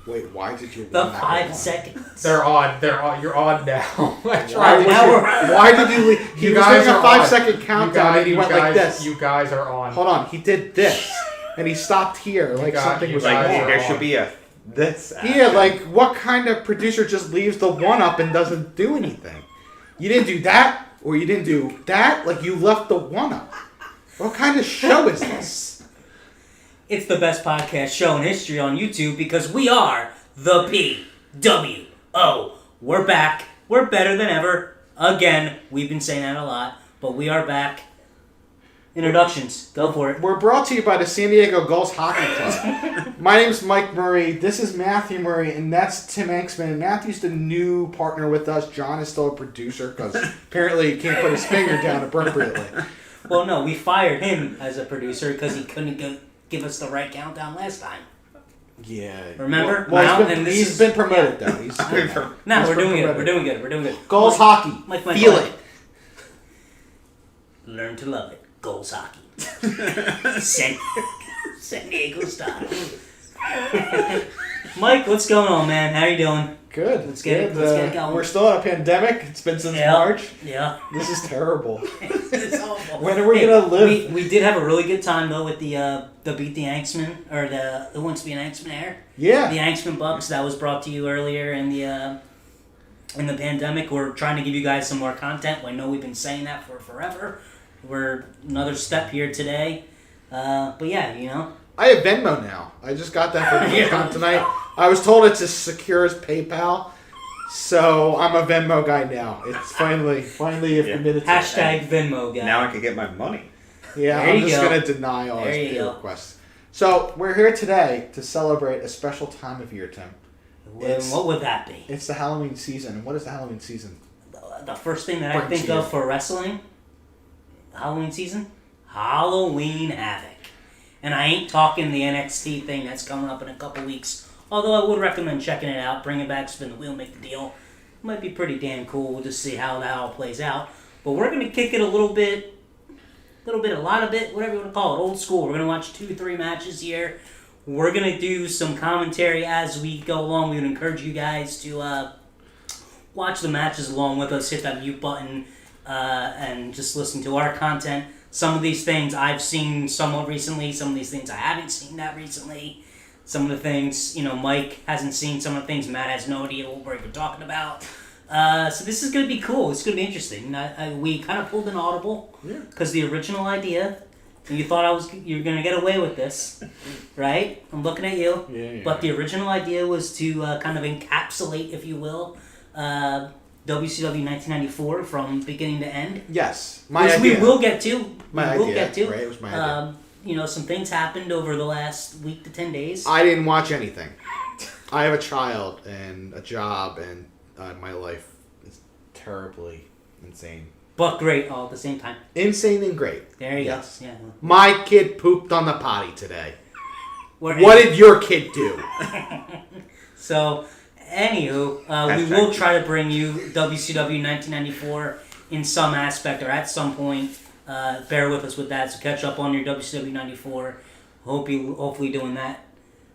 Wait, why did you? The 5 seconds. They're on. You're on now. Why did you leave? He was doing a 5-second countdown and he went like this. You guys are on. Hold on, he did this and he stopped here something was like wrong. there should be a this. Yeah, like what kind of producer just leaves the 1-up and doesn't do anything? You didn't do that, or you didn't do that. Like you left the 1-up. What kind of show is this? It's the best podcast show in history on YouTube because we are the PWO. We're back. We're better than ever. Again, we've been saying that a lot, but we are back. Introductions. Go for it. We're brought to you by the San Diego Gulls Hockey Club. My name's Mike Murray. This is Matthew Murray, and that's Tim Hanksman. Matthew's the new partner with us. John is still a producer because apparently he can't put his finger down appropriately. Well, no, we fired him as a producer because he couldn't give us the right countdown last time. Yeah. Remember? Well, he's been promoted, though. We're doing good. We're doing good. Gulls hockey. Feel it. Learn to love it. Gulls hockey. San Diego style. Mike, what's going on, man? How you doing? Good. Let's get it going. We're still in a pandemic. It's been since March. Yeah. This is terrible. It's awful. When are we gonna live? We did have a really good time though with the Beat the Yanksmen or the Who Wants to Be an Yanksman air. Yeah. The Yanksman Bucks that was brought to you earlier in the pandemic. We're trying to give you guys some more content. I know we've been saying that for forever. We're another step here today. But yeah, you know. I have Venmo now. I just got that for the first time tonight. I was told it's as secure as PayPal, so I'm a Venmo guy now. It's finally have committed to Hashtag Venmo guy. Now I can get my money. Yeah, I'm just going to deny all his pay requests. So we're here today to celebrate a special time of year, Tim. What would that be? It's the Halloween season. And what is the Halloween season? The first thing that I think of for wrestling, Halloween season, Halloween Havoc. And I ain't talking the NXT thing that's coming up in a couple weeks. Although I would recommend checking it out. Bring it back, spin the wheel, make the deal. It might be pretty damn cool. We'll just see how that all plays out. But we're going to kick it a lot of bit, whatever you want to call it. Old school. We're going to watch 2-3 matches here. We're going to do some commentary as we go along. We would encourage you guys to watch the matches along with us. Hit that mute button and just listen to our content. Some of these things I've seen somewhat recently. Some of these things I haven't seen that recently. Some of the things, Mike hasn't seen. Some of the things Matt has no idea what we're even talking about. So this is going to be cool. It's going to be interesting. We kind of pulled an audible because the original idea, and you thought you were going to get away with this, right? I'm looking at you. Yeah. But the original idea was to kind of encapsulate, if you will, WCW 1994 from beginning to end. Yes, We will get to. Right, it was my idea. Some things happened over the last week to 10 days. I didn't watch anything. I have a child and a job, and my life is terribly insane. But great all at the same time. Insane and great. There you go. Yeah. My kid pooped on the potty today. What did your kid do? So, anywho, we will try to bring you WCW 1994 in some aspect or at some point. Bear with us with that. So catch up on your WCW 94. Hopefully doing that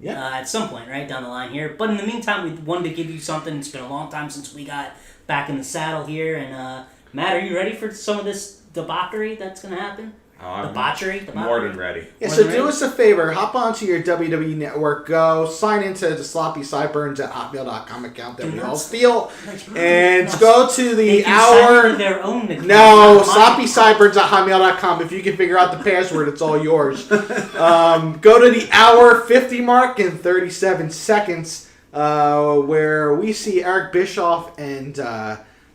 at some point, right, down the line here. But in the meantime, we wanted to give you something. It's been a long time since we got back in the saddle here. And Matt, are you ready for some of this debauchery that's going to happen? Debauchery? More than ready. Yeah, so do us a favor. Hop onto your WWE Network. Go sign into the Sloppy Sideburns at hotmail.com account that we all steal. And go to the hour. Their own no, Sloppy Sideburns at hotmail.com. If you can figure out the password, it's all yours. Go to the hour 50 mark in 37 seconds where we see Eric Bischoff and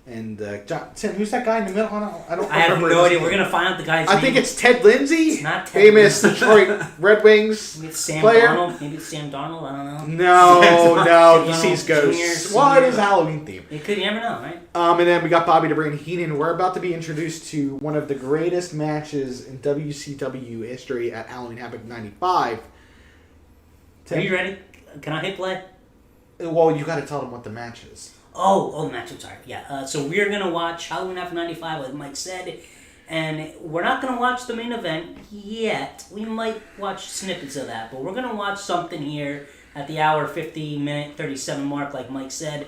Tim, who's that guy in the middle? I have no idea. We're going to find out the guy's name. I think it's Ted Lindsay. It's not Ted famous Detroit Red Wings Maybe it's Sam player. Darnold. Maybe it's Sam Darnold. I don't know. No. He sees ghosts. Well, it is a Halloween theme. You never know, right? And then we got Bobby the Brain Heenan. We're about to be introduced to one of the greatest matches in WCW history at Halloween Havoc 95. Tim? Are you ready? Can I hit play? Well, you got to tell them what the match is. Oh, the match. I'm sorry. Yeah. So we're gonna watch Halloween Havoc 95, like Mike said, and we're not gonna watch the main event yet. We might watch snippets of that, but we're gonna watch something here at the hour 50-minute 37 mark, like Mike said.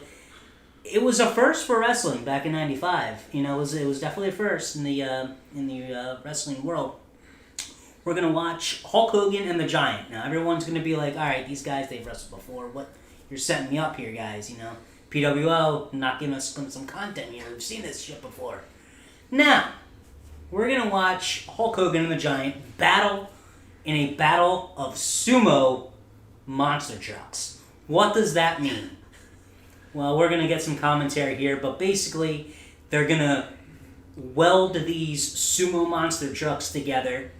It was a first for wrestling back in '95. You know, it was definitely a first in the wrestling world. We're gonna watch Hulk Hogan and the Giant. Now everyone's gonna be like, all right, these guys, they've wrestled before. What, you're setting me up here, guys? You know, PWO not giving us some content here. We've seen this shit before. Now we're gonna watch Hulk Hogan and the Giant battle in a battle of sumo monster trucks. What does that mean? Well, we're gonna get some commentary here, but basically, they're gonna weld these sumo monster trucks together.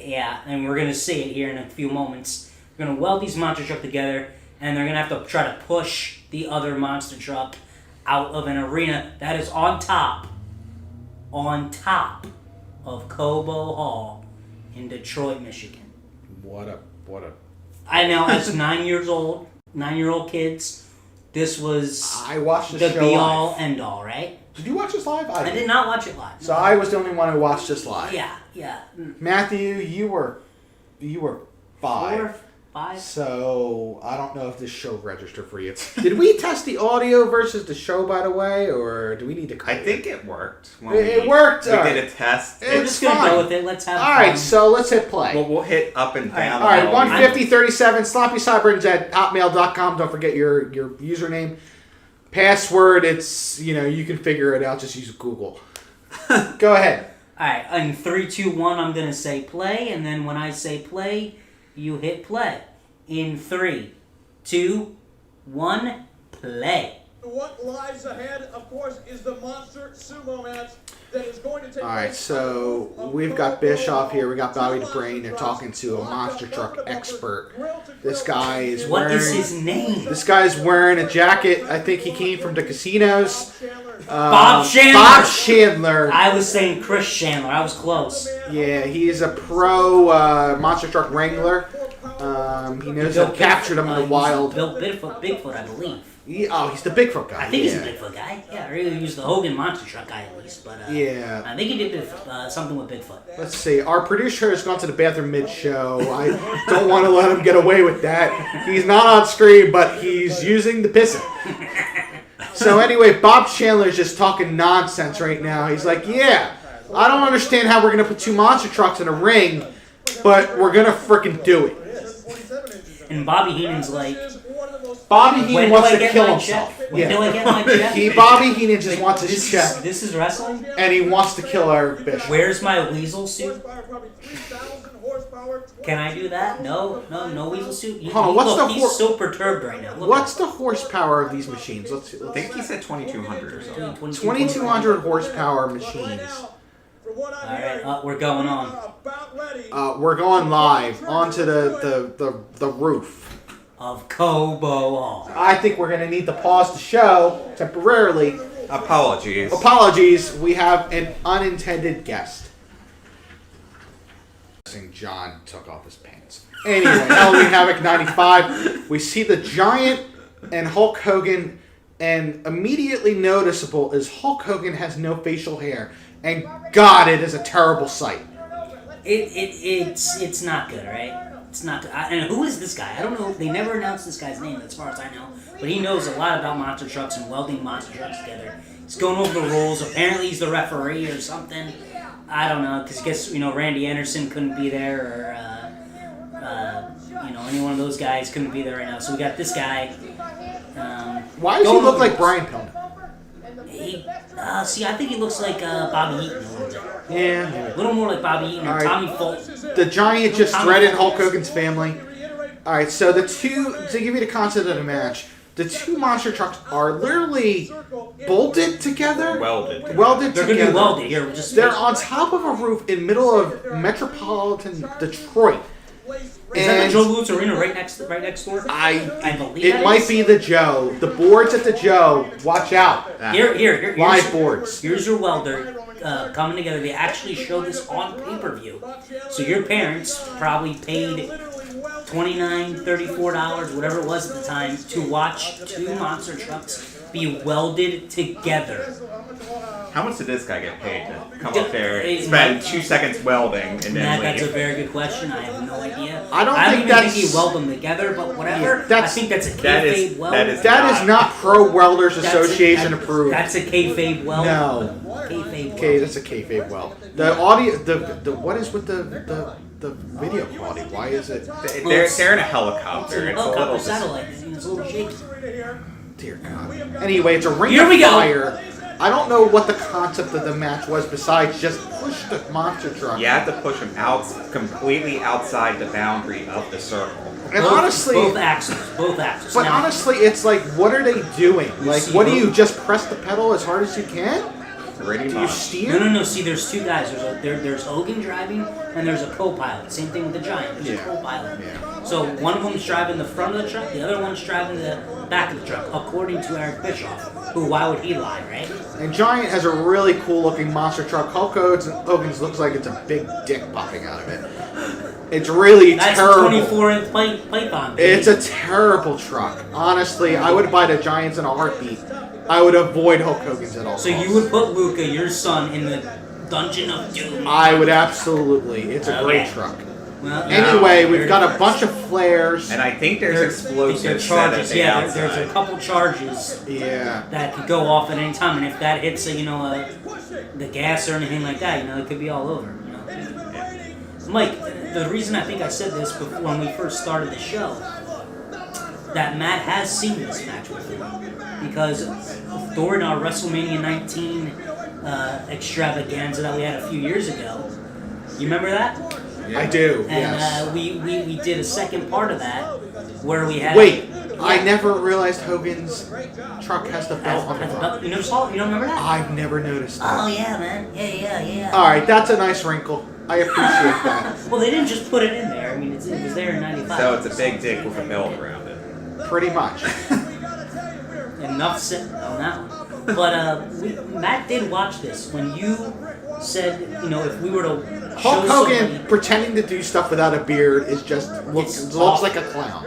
Yeah, and we're gonna see it here in a few moments. We're gonna weld these monster trucks together, and they're gonna have to try to push the other monster truck out of an arena that is on top of Cobo Hall in Detroit, Michigan. What a. I know, as 9-year-old kids, this was I watched the show be-all, live. end-all, right? Did you watch this live? I did not watch it live. So I was the only one who watched this live. Yeah. Matthew, you were 5. 4, 5. So I don't know if this show registered for you. Did we test the audio versus the show, by the way, or do we need to? I think it worked. It worked. We did a test. We're just gonna go with it. Let's have All right, so let's hit play. We'll hit up and down. All right, 15037 sloppysideburns@hotmail.com. Don't forget your username, password. It's you can figure it out. Just use Google. Go ahead. All right, in 3, 2, 1, I'm gonna say play, and then when I say play, you hit play. In 3, 2, 1, play. What lies ahead, of course, is the monster sumo match that is going to take. All right, so we've got Bischoff here. We got Bobby the Brain. They're talking to a monster truck expert. This guy is What wearing. is his name? This guy's wearing a jacket. I think he came from the casinos. Bob Chandler. Bob Chandler. I was saying Chris Chandler. I was close. Yeah, he is a pro monster truck wrangler. He knows how to capture them in the wild. Built Bigfoot, I believe. He's the Bigfoot guy. I think he's a Bigfoot guy. Yeah, or he was the Hogan monster truck guy at least. But yeah, I think he did something with Bigfoot. Let's see. Our producer has gone to the bathroom mid-show. I don't want to let him get away with that. He's not on screen, but he's using the pissing. So anyway, Bob Chandler's just talking nonsense right now. He's like, yeah, I don't understand how we're going to put 2 monster trucks in a ring, but we're going to frickin' do it. And Bobby Heenan's like, Bobby Heenan wants to kill himself. Check? When do I get my check? Bobby Heenan just wants his check. This is wrestling? And he wants to kill our Bishop. Where's my weasel suit? Can I do that? No weasel suit. Hold on, he's so perturbed right now. What's the horsepower of these machines? Let's I think he said 2,200 or something. 2,200 horsepower machines. Alright, we're going on. We're going live onto the roof of Cobo Hall. I think we're going to need to pause the show temporarily. Apologies. We have an unintended guest. John took off his pants. Anyway, Halloween Havoc 95. We see the Giant and Hulk Hogan, and immediately noticeable is Hulk Hogan has no facial hair. And God, it is a terrible sight. It's not good, right? It's not good. And who is this guy? I don't know. They never announced this guy's name, as far as I know. But he knows a lot about monster trucks and welding monster trucks together. He's going over the rules. Apparently, he's the referee or something. I don't know, because I guess Randy Anderson couldn't be there, or any one of those guys couldn't be there right now. So we got this guy. Why does he look like Brian Pillman? I think he looks like Bobby Eaton a little bit. Yeah. A little more like Bobby Eaton or Tommy Fulton. The Giant just threatened Hulk Hogan's family. Alright, so to give you the concept of the match, the 2 monster trucks are literally bolted together. Welded They're going to be welded. Here, they're on top of a roof in middle of metropolitan Detroit. Is that the Joe Louis Arena right next door? I believe it might be the Joe. The boards at the Joe. Watch out. Here. Live boards. Here's your welder coming together. They actually show this on pay-per-view. So your parents probably paid $29, $34, whatever it was at the time, to watch 2 monster trucks be welded together. How much did this guy get paid to come up there, spend 2 seconds welding, and then Matt, leave? that's a very good question. I have no idea. I don't even think think he weld them together, but whatever. I think that's a that is- kayfabe weld. That is not Pro Welders That's Association approved. That's a kayfabe weld. No. Kayfabe Okay, weld. that's a kayfabe weld. The audio, the what is with the video quality? Why is it? They're in a helicopter. It's a little Helicopter satellite. It's a little shaky. Dear God. Anyway, it's a ring Here of we go. fire. I don't know what the concept of the match was besides just push the monster truck. You have to push him out completely outside the boundary of the circle. And honestly, both axles. But Now, honestly, it's like, what are they doing? Like, see what do Hogan. you just press the pedal as hard as you can? Pretty Do you much. steer? No. See, there's two guys. There's Hogan driving, and there's a co-pilot. Same thing with the Giant. There's a co-pilot. Yeah. So one of them's driving the front of the truck, the other one's driving the back of the truck, according to Eric Bischoff. Who? Why would he lie, right? And Giant has a really cool looking monster truck. Hulk Hogan's looks like it's a big dick popping out of it. It's really That's terrible. a 24-inch python. Baby. It's a terrible truck. Honestly, I would buy the Giants in a heartbeat. I would avoid Hulk Hogan's at all So costs. you would put Luca, your son, in the Dungeon of Doom. I would absolutely. It's a great Okay. truck. Well, Anyway, we've here got it a is. bunch of flares. And I think there's There- explosives set charges. at the Yeah, outside. there's a couple charges Yeah. that could go off at any time, and if that hits, the gas or anything like that, it could be all over. Mike, the reason I think I said this before when we first started the show, that Matt has seen this match before, because during our WrestleMania 19 extravaganza that we had a few years ago, you remember that? I do, And yes. we did a second part of that where we had. Wait, I never realized Hogan's truck has the belt on the front. You don't remember that? I've never noticed that. Oh yeah, man. Yeah. Alright, that's a nice wrinkle. I appreciate that. Well, they didn't just put it in there. I mean, it was there in '95. So it's a big dick with a belt around it. Pretty much. Enough said on that one. But Matt did watch this when you said, if we were to Hulk show Hogan somebody- pretending to do stuff without a beard is just looks awful. like a clown.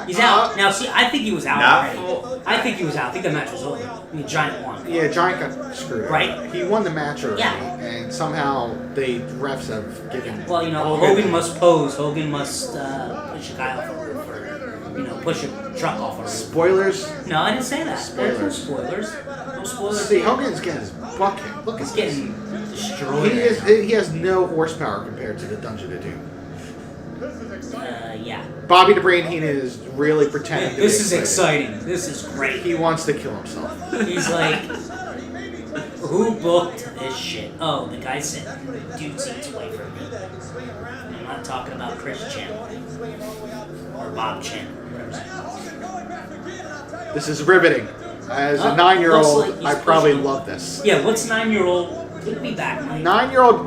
He's out. Now, see, I think he was out Not already. full. I think he was out. I think the match was over. I mean, Giant won. Yeah, Giant got screwed up. Right. He won the match already, Yeah. and somehow the refs have given. Well, Hogan must pose. Hogan must push a guy off a roof, or push a truck off a roof. Spoilers. No, I didn't say that. There's no Spoilers. spoilers. No spoilers. See, Hogan's getting his butt kicked. Look He's at this. getting destroyed. He has no horsepower compared to the Dungeon of Doom. Yeah. Bobby the Brain Heenan is really pretending. to This be is excited. exciting. This is great. He wants to kill himself. He's like, who booked this shit? Oh, the guy said, dude seats away from me. I'm not talking about Chris Chen. Or Bob Chen. Whatever. This is riveting. As a Looks 9-year-old, like he's I probably pushing. love this. Yeah, what's 9-year-old? Take me back, Mike. 9-year-old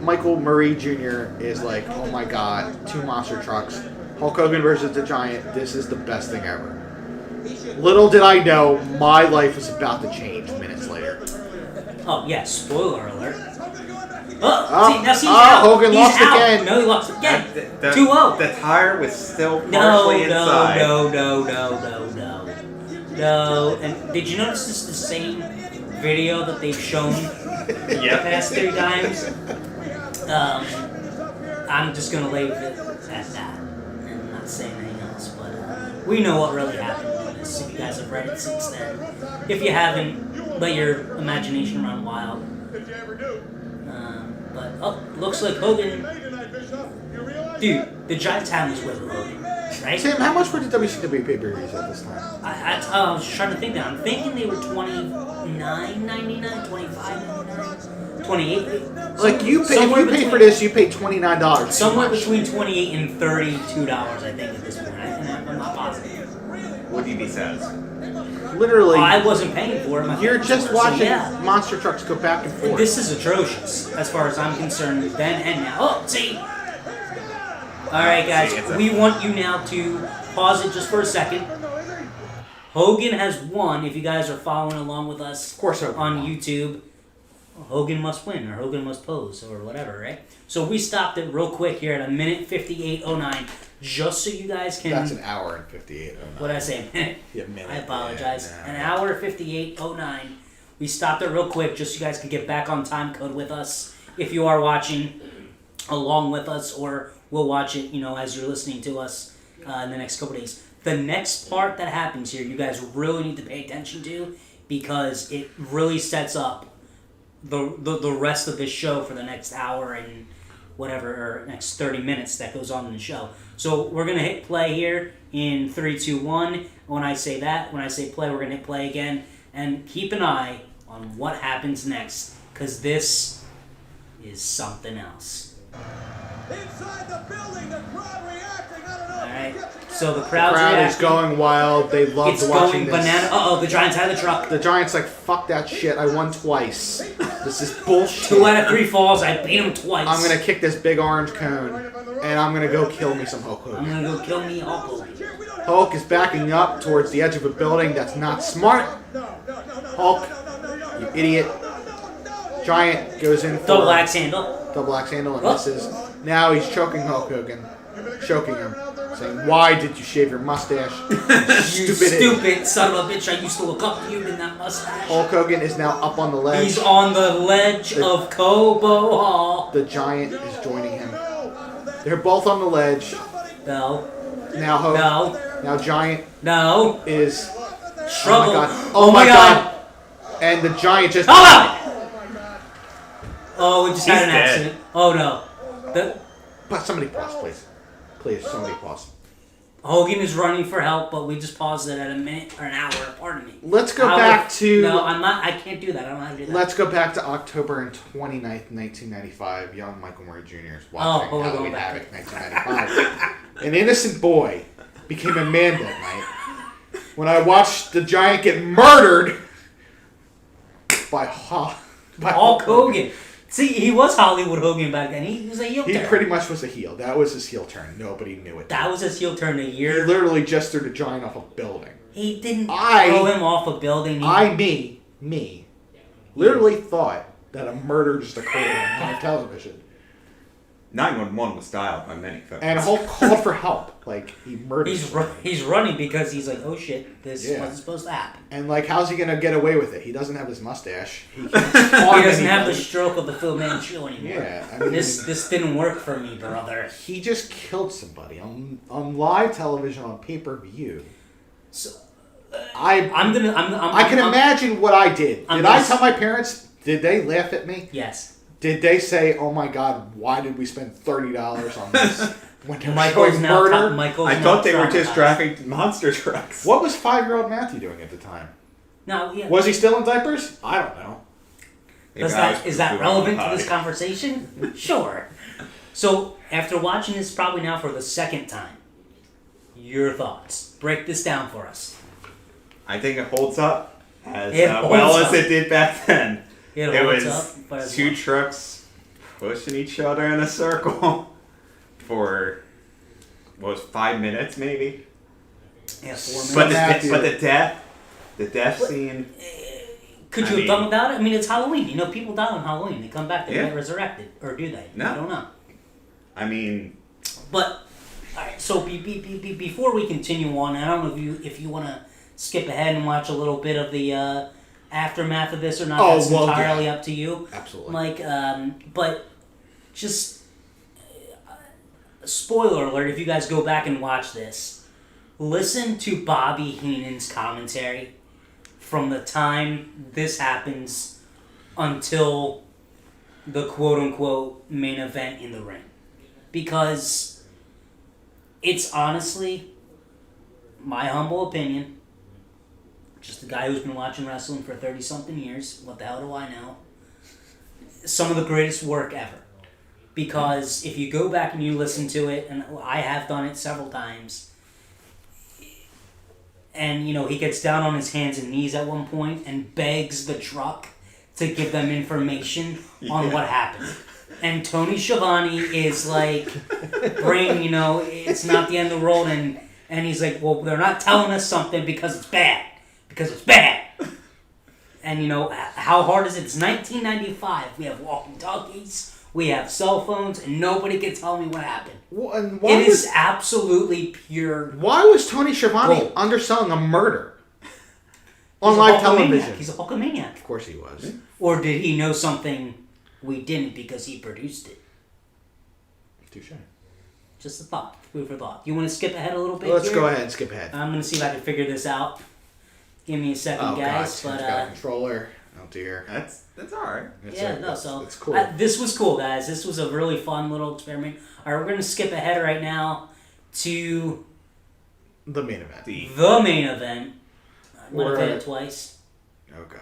Michael Murray Jr. is like, oh my god, 2 monster trucks. Hulk Hogan versus the Giant. This is the best thing ever. Little did I know, my life was about to change minutes later. Oh, yeah, spoiler alert. Oh, See, he's out. Hogan He's lost out. again. No, he lost again. The 2-0. The tire was still No, partially inside. No. And did you notice this is the same video that they've shown the Yep. past 3 times? I'm just gonna leave it at that and not say anything else. But we know what really happened in this. If you guys have read it since then, if you haven't, let your imagination run wild. Looks like Hogan. Dude, the Giants had his way with Hogan, right? Tim, how much were the WCW pay-per-views at this time? I was trying to think that. I'm thinking they were $29.99, $25.99, $28. Like you pay, if Somewhere you pay between- for this, you pay $29. Somewhere between $28 and $32, I think, at this point. I'm not positive. Would you be satisfied? Literally, I wasn't paying for it. you're just watching yeah. monster trucks go back and forth. This is atrocious, as far as I'm concerned, then and now. Oh, see? Alright, guys, we want you now to pause it just for a second. Hogan has won, if you guys are following along with us Of course Hogan on won. YouTube. Hogan must win, or Hogan must pose, or whatever, right? So we stopped it real quick here at 1:58:09, just so you guys can... That's an hour and 58. What did I say, a minute? Yeah, minute. I apologize. Yeah, An hour 58:09. We stopped it real quick just so you guys can get back on time code with us if you are watching along with us, or we'll watch it, as you're listening to us in the next couple days. The next part that happens here, you guys really need to pay attention to, because it really sets up the rest of this show for the next hour and whatever, or next 30 minutes that goes on in the show. So we're going to hit play here in 3, 2, 1. When I say play, we're going to hit play again. And keep an eye on what happens next, because this is something else. Inside the building, the crowd reacting. I don't know. Alright, so the The crowd's crowd is reacting. going wild. They love It's watching going this. banana. Uh-oh, the Giants out of the truck. The Giants like, fuck that shit. I won twice. This is bullshit. 2 out of 3 falls. I beat him twice. I'm gonna kick this big orange cone, and I'm gonna go kill me some Hulk I'm Hogan. gonna go kill me Hulk Hogan. Hulk is backing up towards the edge of a building. That's not smart. Hulk, you idiot. Giant goes in for Double axe handle. double axe handle and misses. Now he's choking Hulk Hogan, choking him, saying, "Why did you shave your mustache? You stupid son of a bitch. I used to look up to you in that mustache. Hulk Hogan is now up on the ledge. He's on the ledge of Cobo Hall. The Giant is joining him. They're both on the ledge. No. Now Hulk. No. Now Giant No. is. Trouble. Oh my god. Oh my god. And the Giant just. Hold on! Oh, we just had an dead. accident. Oh no. But somebody pause, please. Please, somebody pause. Hogan is running for help, but we just paused it at a minute or an hour. Pardon me. Let's go back to. No, I'm not. I can't do that. I don't know how to do that. Let's go back to October and 29th, 1995. Young Michael Murray Jr. is watching we're Halloween going back. Havoc, 1995. An innocent boy became a man that night when I watched the Giant get murdered by Hulk Hogan. See, he was Hollywood Hogan back then. He was a heel He turn. pretty much was a heel. That was his heel turn. Nobody knew it. That was his heel turn a He year. literally just threw the Giant off a building. He didn't I- throw him off a building. Me, literally thought that a murder just occurred on live television. 911 was dialed by many folks. And Hulk called for help. Like, he murdered He's running because he's like, oh shit, this Yeah. wasn't supposed to happen. And, like, how's he going to get away with it? He doesn't have his mustache. He He doesn't have the anybody. stroke of the Fu Manchu anymore. Yeah, I mean, This didn't work for me, brother. he just killed somebody on live television on pay-per-view. So, I can imagine what I did. I'm Did I gonna tell my parents? Did they laugh at me? Yes. Did they say, "Oh my God, why did we spend $30 on this?" When they're Michael's showing now murder. Michael's I now thought they were just traumatized. driving monster trucks. What was 5-year-old Matthew doing at the time? No, yeah. Was he still in diapers? I don't know. Maybe Is I was that pooping relevant on to this potty. conversation? Sure. So, after watching this probably now for the second time, your thoughts. Break this down for us. I think it holds up as It holds well up. as it did back then. It was holds up, but as two well. trucks pushing each other in a circle for, what was 5 minutes maybe? Yeah, 4 minutes. But Matthew. the death scene. Could I you have mean- done without it? I mean, it's Halloween. You know, people die on Halloween. They come back, they Yeah. get resurrected. Or do they? No. I don't know. I mean, But, alright, so before we continue on, I don't know if you want to skip ahead and watch a little bit of the aftermath of this or not. Oh, That's well, entirely yeah. up to you. Absolutely. Like, but just spoiler alert, if you guys go back and watch this, listen to Bobby Heenan's commentary from the time this happens until the quote-unquote main event in the ring. Because it's honestly, my humble opinion, just a guy who's been watching wrestling for 30-something years, what the hell do I know? Some of the greatest work ever. Because if you go back and you listen to it, and I have done it several times, and, you know, he gets down on his hands and knees at one point and begs the truck to give them information on what happened. And Tony Schiavone is like, brain, you know, it's not the end of the world, and he's like, well, they're not telling us something because it's bad. Because it's bad. And, you know, how hard is it? It's 1995. We have walkie-talkies. We have cell phones, and nobody can tell me what happened. Well, and why It was is absolutely pure. why was Tony Schiavone Gold. underselling a murder? on live television. He's a Hulkamaniac. Of course he was. Or did he know something we didn't because he produced it? Touche. Just a thought. Food for thought. You want to skip ahead a little bit? Let's here? go ahead and skip ahead. I'm going to see if I can figure this out. Give me a second, guys. God, But got a controller. Oh dear. That's all right. It's cool. This was cool, guys. This was a really fun little experiment. All right, we're going to skip ahead right now to The main event. the main event. I'm going to hit it twice. Oh God.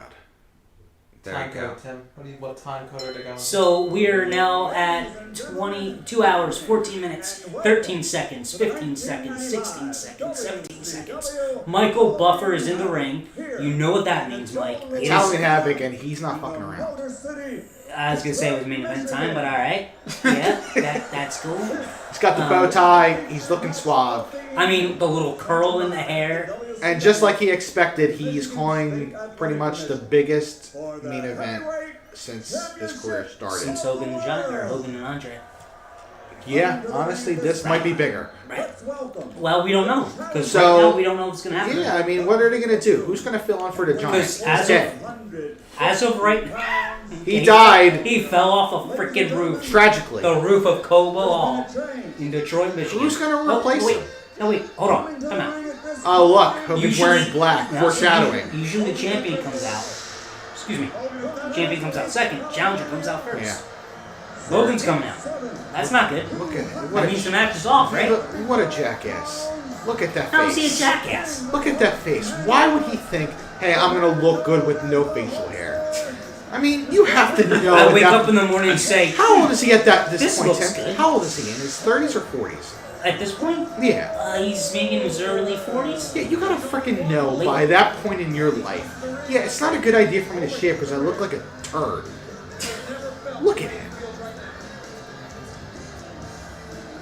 Time code, Tim. What time code are they going? So we are now at 22 hours, 14 minutes, 13 seconds, 15 seconds, 16 seconds, 17 seconds. Michael Buffer is in the ring. You know what that means, Mike. It's Halloween Havoc, and he's not fucking around. I was going to say it was main event time, but alright. Yeah, that's cool. He's got the bow tie. He's looking suave. I mean, the little curl in the hair. And just like he expected, he's calling pretty much the biggest main event since his career started. Since Hogan and Andre. Yeah, honestly, this might be bigger. Right. Well, we don't know. Because So- right now we don't know what's going to happen. Yeah, I mean, what are they going to do? Who's going to fill in for the Giant? Because as of right now, He died. He fell off a freaking roof. Tragically. The roof of Cobo Hall in Detroit, Michigan. Who's going to replace him? No, wait. Hold on. Come out. Oh, look. Hogan's wearing black. Now, Foreshadowing. Usually the champion comes out. Excuse me. Champion comes out second. Challenger comes out first. Yeah. Logan's coming out. That's not good. Look at That what means the match is off, right? What a jackass. Look at that face. How is he a jackass? Look at that face. Why would he think, hey, I'm going to look good with no facial hair? I mean, you have to know. I wake up in the morning and say, how old is he at this point, looks Tim? good. How old is he? In his 30s or 40s? At this point, Yeah. he's maybe in his early 40s. Yeah, you gotta freaking know by that point in your life. Yeah, it's not a good idea for me to shave because I look like a turd. Look at him.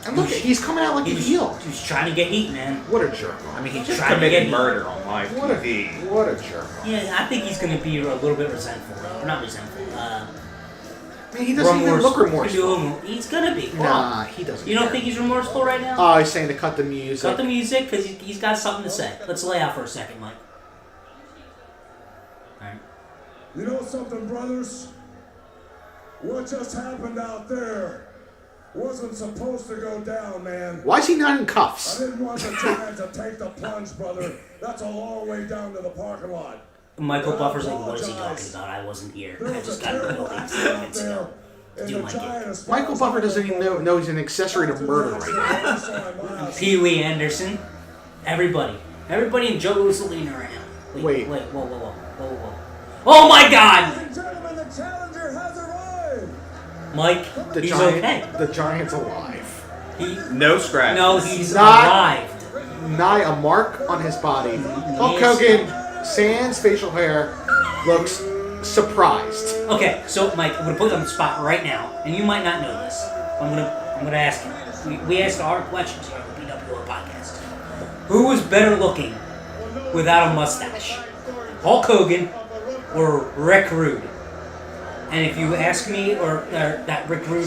And look, he's coming out like a heel. He's trying to get heat, man. What a jerk. I mean, he He's just trying to committed get- murder on live TV. What a jerk. Yeah, I think he's going to be a little bit resentful, though. Or not resentful. I mean, he doesn't even look remorseful. He's going to be. Nah, he doesn't. You don't care. think he's remorseful right now? Oh, he's saying to cut the music. Cut the music, because he's got something to say. Let's lay out for a second, Mike. Alright. You know something, brothers? What just happened out there wasn't supposed to go down, man. Why is he not in I cuffs? didn't want the Giant to take the plunge, brother. That's a long way down to the parking lot. Michael Buffer's like, what is he talking about? I wasn't here. I There's just a got to terrible go accident out there. And Do the like Giant it. is Michael Buffer doesn't even know he's an accessory to murder right now. Pee Wee Anderson. Everybody in Joe Mussolini right now. Wait. Whoa. Oh my God! Ladies and gentlemen, the challenger has arrived. Mike, The he's Giant, okay. The Giant's alive. No scratches. No, he's Not- arrived. Not a mark on his body. Hulk Yes. Hogan, sans facial hair, looks surprised. Okay, so Mike, I'm gonna put you on the spot right now, and you might not know this. I'm gonna ask you. We asked hard questions here on the PWO podcast. Who was better looking without a mustache? Hulk Hogan or Rick Rude? And if you ask me, or that Rick Rude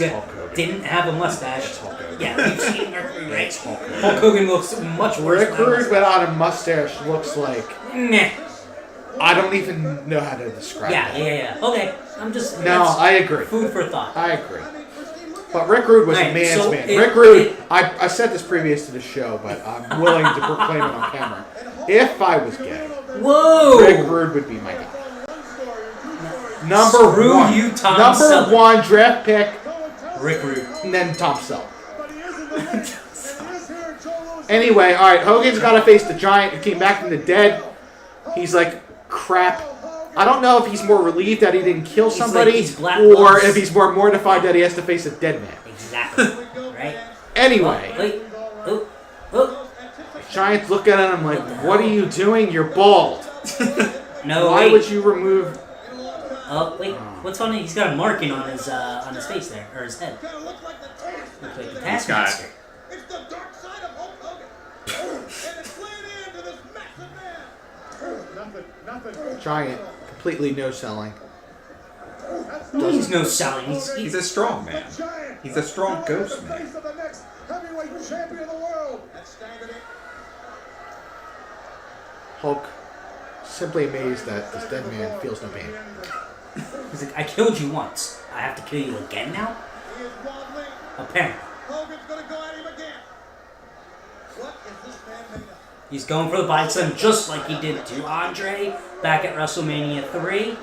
didn't have a mustache, yeah, we've seen Rick Rude, right? Hulk Hogan looks much worse. Rick Rude without a mustache looks like... Nah. I don't even know how to describe it. Yeah. Okay, I'm just... No, that's I agree. Food for thought. I agree. But Rick Rude was a Right, man's so man. it- Rick Rude, I said this previous to the show, but I'm willing to proclaim it on camera. If I was gay, Whoa! Rick Rude would be my guy. Number Screw one. you, Tom Number Selleck. one draft pick, Rick Rude. and then Tom Selleck. Anyway, all right, Hogan's got to face the Giant who came back from the dead. He's like, crap. I don't know if he's more relieved that he didn't kill somebody, he's Black or Ops. if he's more mortified that he has to face a dead man. Exactly. Right? Anyway, Wait. Oh. Giants look at him like, what are you doing? You're bald. No, Why wait. would you remove... Oh, wait. What's on it? He's got a marking on his face there, or his head. Looks like the Taskmaster. It's the dark side of Hulk Hogan. And it's laid into this massive man. Nothing. Giant, completely no-selling. He's no selling. He's a strong man. Giant. He's a strong ghost The man. face of the next heavyweight champion of the world. That's staggering. Hulk simply amazed that this dead man feels no pain. He's like, I killed you once. I have to kill you again now? Apparently. Hogan's gonna go at him again. What is this man made of? He's going for the body slam just like he did to Andre back at WrestleMania 3.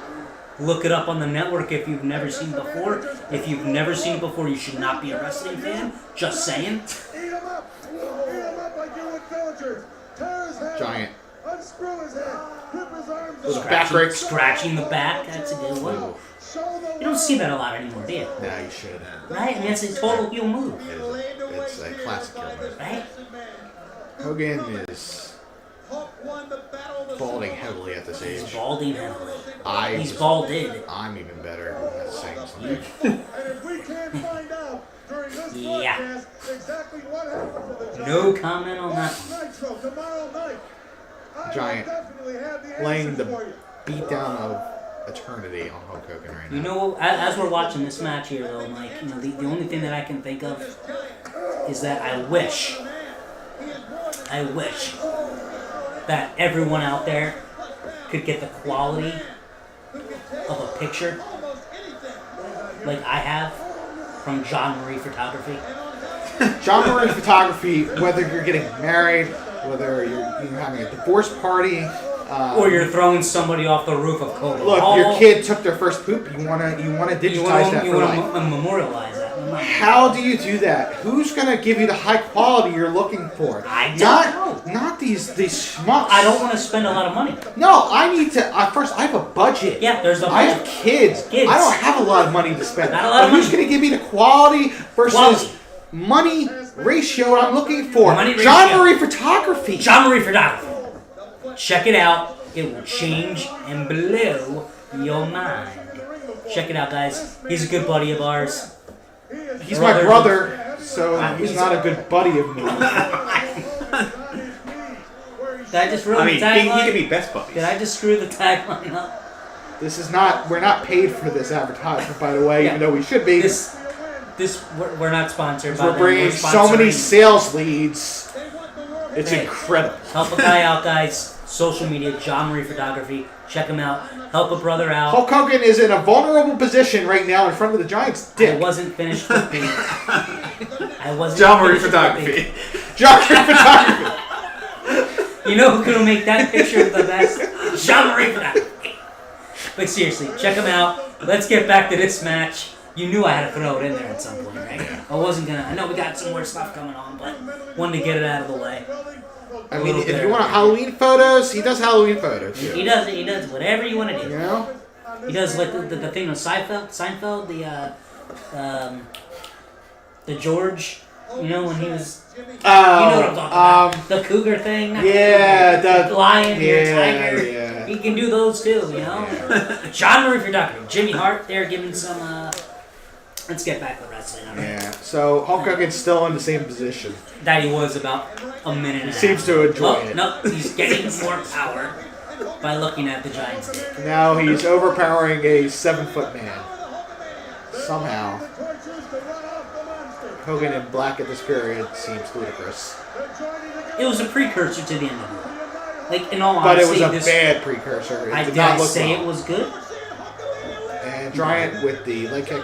Look it up on the network if you've never seen it before. If you've never seen it before, you should not be a wrestling fan. Just saying. Eat him up! Eat him up like you would villagers! Tear his head! Giant. Unscrew his head! Rip his arms Those off! back breaks. Scratching the back, that's a good one. Ooh. You don't see that a lot anymore, do you? Nah, you should. Right? I mean, that's a total heel move. It's a classic heel move. Right? Hogan is balding heavily at this He's age. balding heavily. I He's was- balded. I'm even better. That's saying something. And if we can't find out during this Yeah. broadcast exactly what happened to the Giant, No comment on that watch one. Nitro tomorrow night. I will Giant definitely have the laying answers the for you. beatdown of eternity on Hulk Hogan right now. You know, as we're watching this match here, though, Mike, you know, the only thing that I can think of is that I wish that everyone out there could get the quality of a picture like I have from John Marie Photography. John Marie Photography, whether you're getting married, whether you're having a divorce party, Or you're throwing somebody off the roof of Kobe. look, your kid took their first poop. You wanna digitize that for life. Memorialize that. How do you do that? Who's gonna give you the high quality you're looking for? I don't know. Not these schmucks. I don't want to spend a lot of money. No, I need to. First, I have a budget. Yeah, there's a I budget. have kids. Kids. I don't have a lot of money to spend. Not a lot of but who's money. gonna give me the quality versus Quality. money ratio I'm looking for? Money John ratio. Marie Photography. John Marie Photography. Check it out. It will change and blow your mind. Check it out, guys. He's a good buddy of ours. He's my brother, so he's not a good buddy of mine. Did I just ruin I mean, the he tagline? could be best buddies. Did I just screw the tagline up? This is not. We're not paid for this advertisement, by the way, Yeah. even though we should be. We're not sponsored by We're them. bringing We're so many sponsoring- sales leads. It's Hey. incredible. Help a guy out, guys. Social media, John Marie Photography. Check him out. Help a brother out. Hulk Hogan is in a vulnerable position right now in front of the Giants' I dick. wasn't finished with the. I wasn't. John Marie finished with Photography. John Marie Photography. the- You know who's gonna make that picture the best? John Marie Photography. But seriously, check him out. Let's get back to this match. You knew I had to throw it in there at some point, right? I wasn't gonna. I know we got some more stuff coming on, but wanted to get it out of the way. I mean, if you want Halloween photos, he does Halloween photos. He Too. does. He does whatever you want to You do. know? He does like the thing with Seinfeld, the George, you know, when he was, you know what I'm talking about, the cougar thing. Yeah, the lion, yeah, tiger. yeah. He can do those too, you know. John Marie Photography, Jimmy Hart, there giving some. Let's get back to wrestling. All right? Yeah. So Hulk Hogan's still in the same position. That he was about a minute and a half. Seems to enjoy it. No, he's getting more power by looking at the Giants' dick. Now he's overpowering a 7-foot man. Somehow. Hogan in black at this period seems ludicrous. It was a precursor to the NWO. Like, in all But it honesty, was a bad precursor. It I did did not I look say well. it was good? And Giant with the leg kick.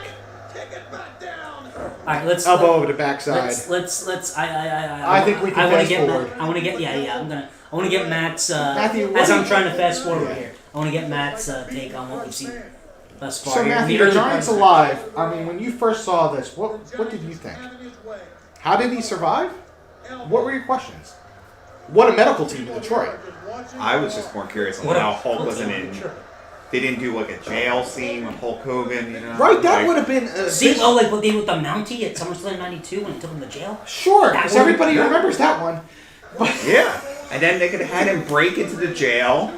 All right, let's Elbow over the backside. Let's. I think we can wanna fast get forward. I want to get. Yeah. I want to get Matt's. Matthew, what as do I'm you- trying to fast forward Yeah. here, I want to get Matt's take on what we've seen thus far. So here. Matthew, the Giant's alive. I mean, when you first saw this, what did you think? How did he survive? What were your questions? What a medical team in Detroit. I was just more curious on What how a- Hulk wasn't in. They didn't do like a jail scene with Hulk Hogan, you know? Right, that Like, would have been. See, like what they did with the Mountie at SummerSlam '92 when he took him to jail. Sure, That because would've- everybody remembers that one. But Yeah, and then they could have had him break into the jail,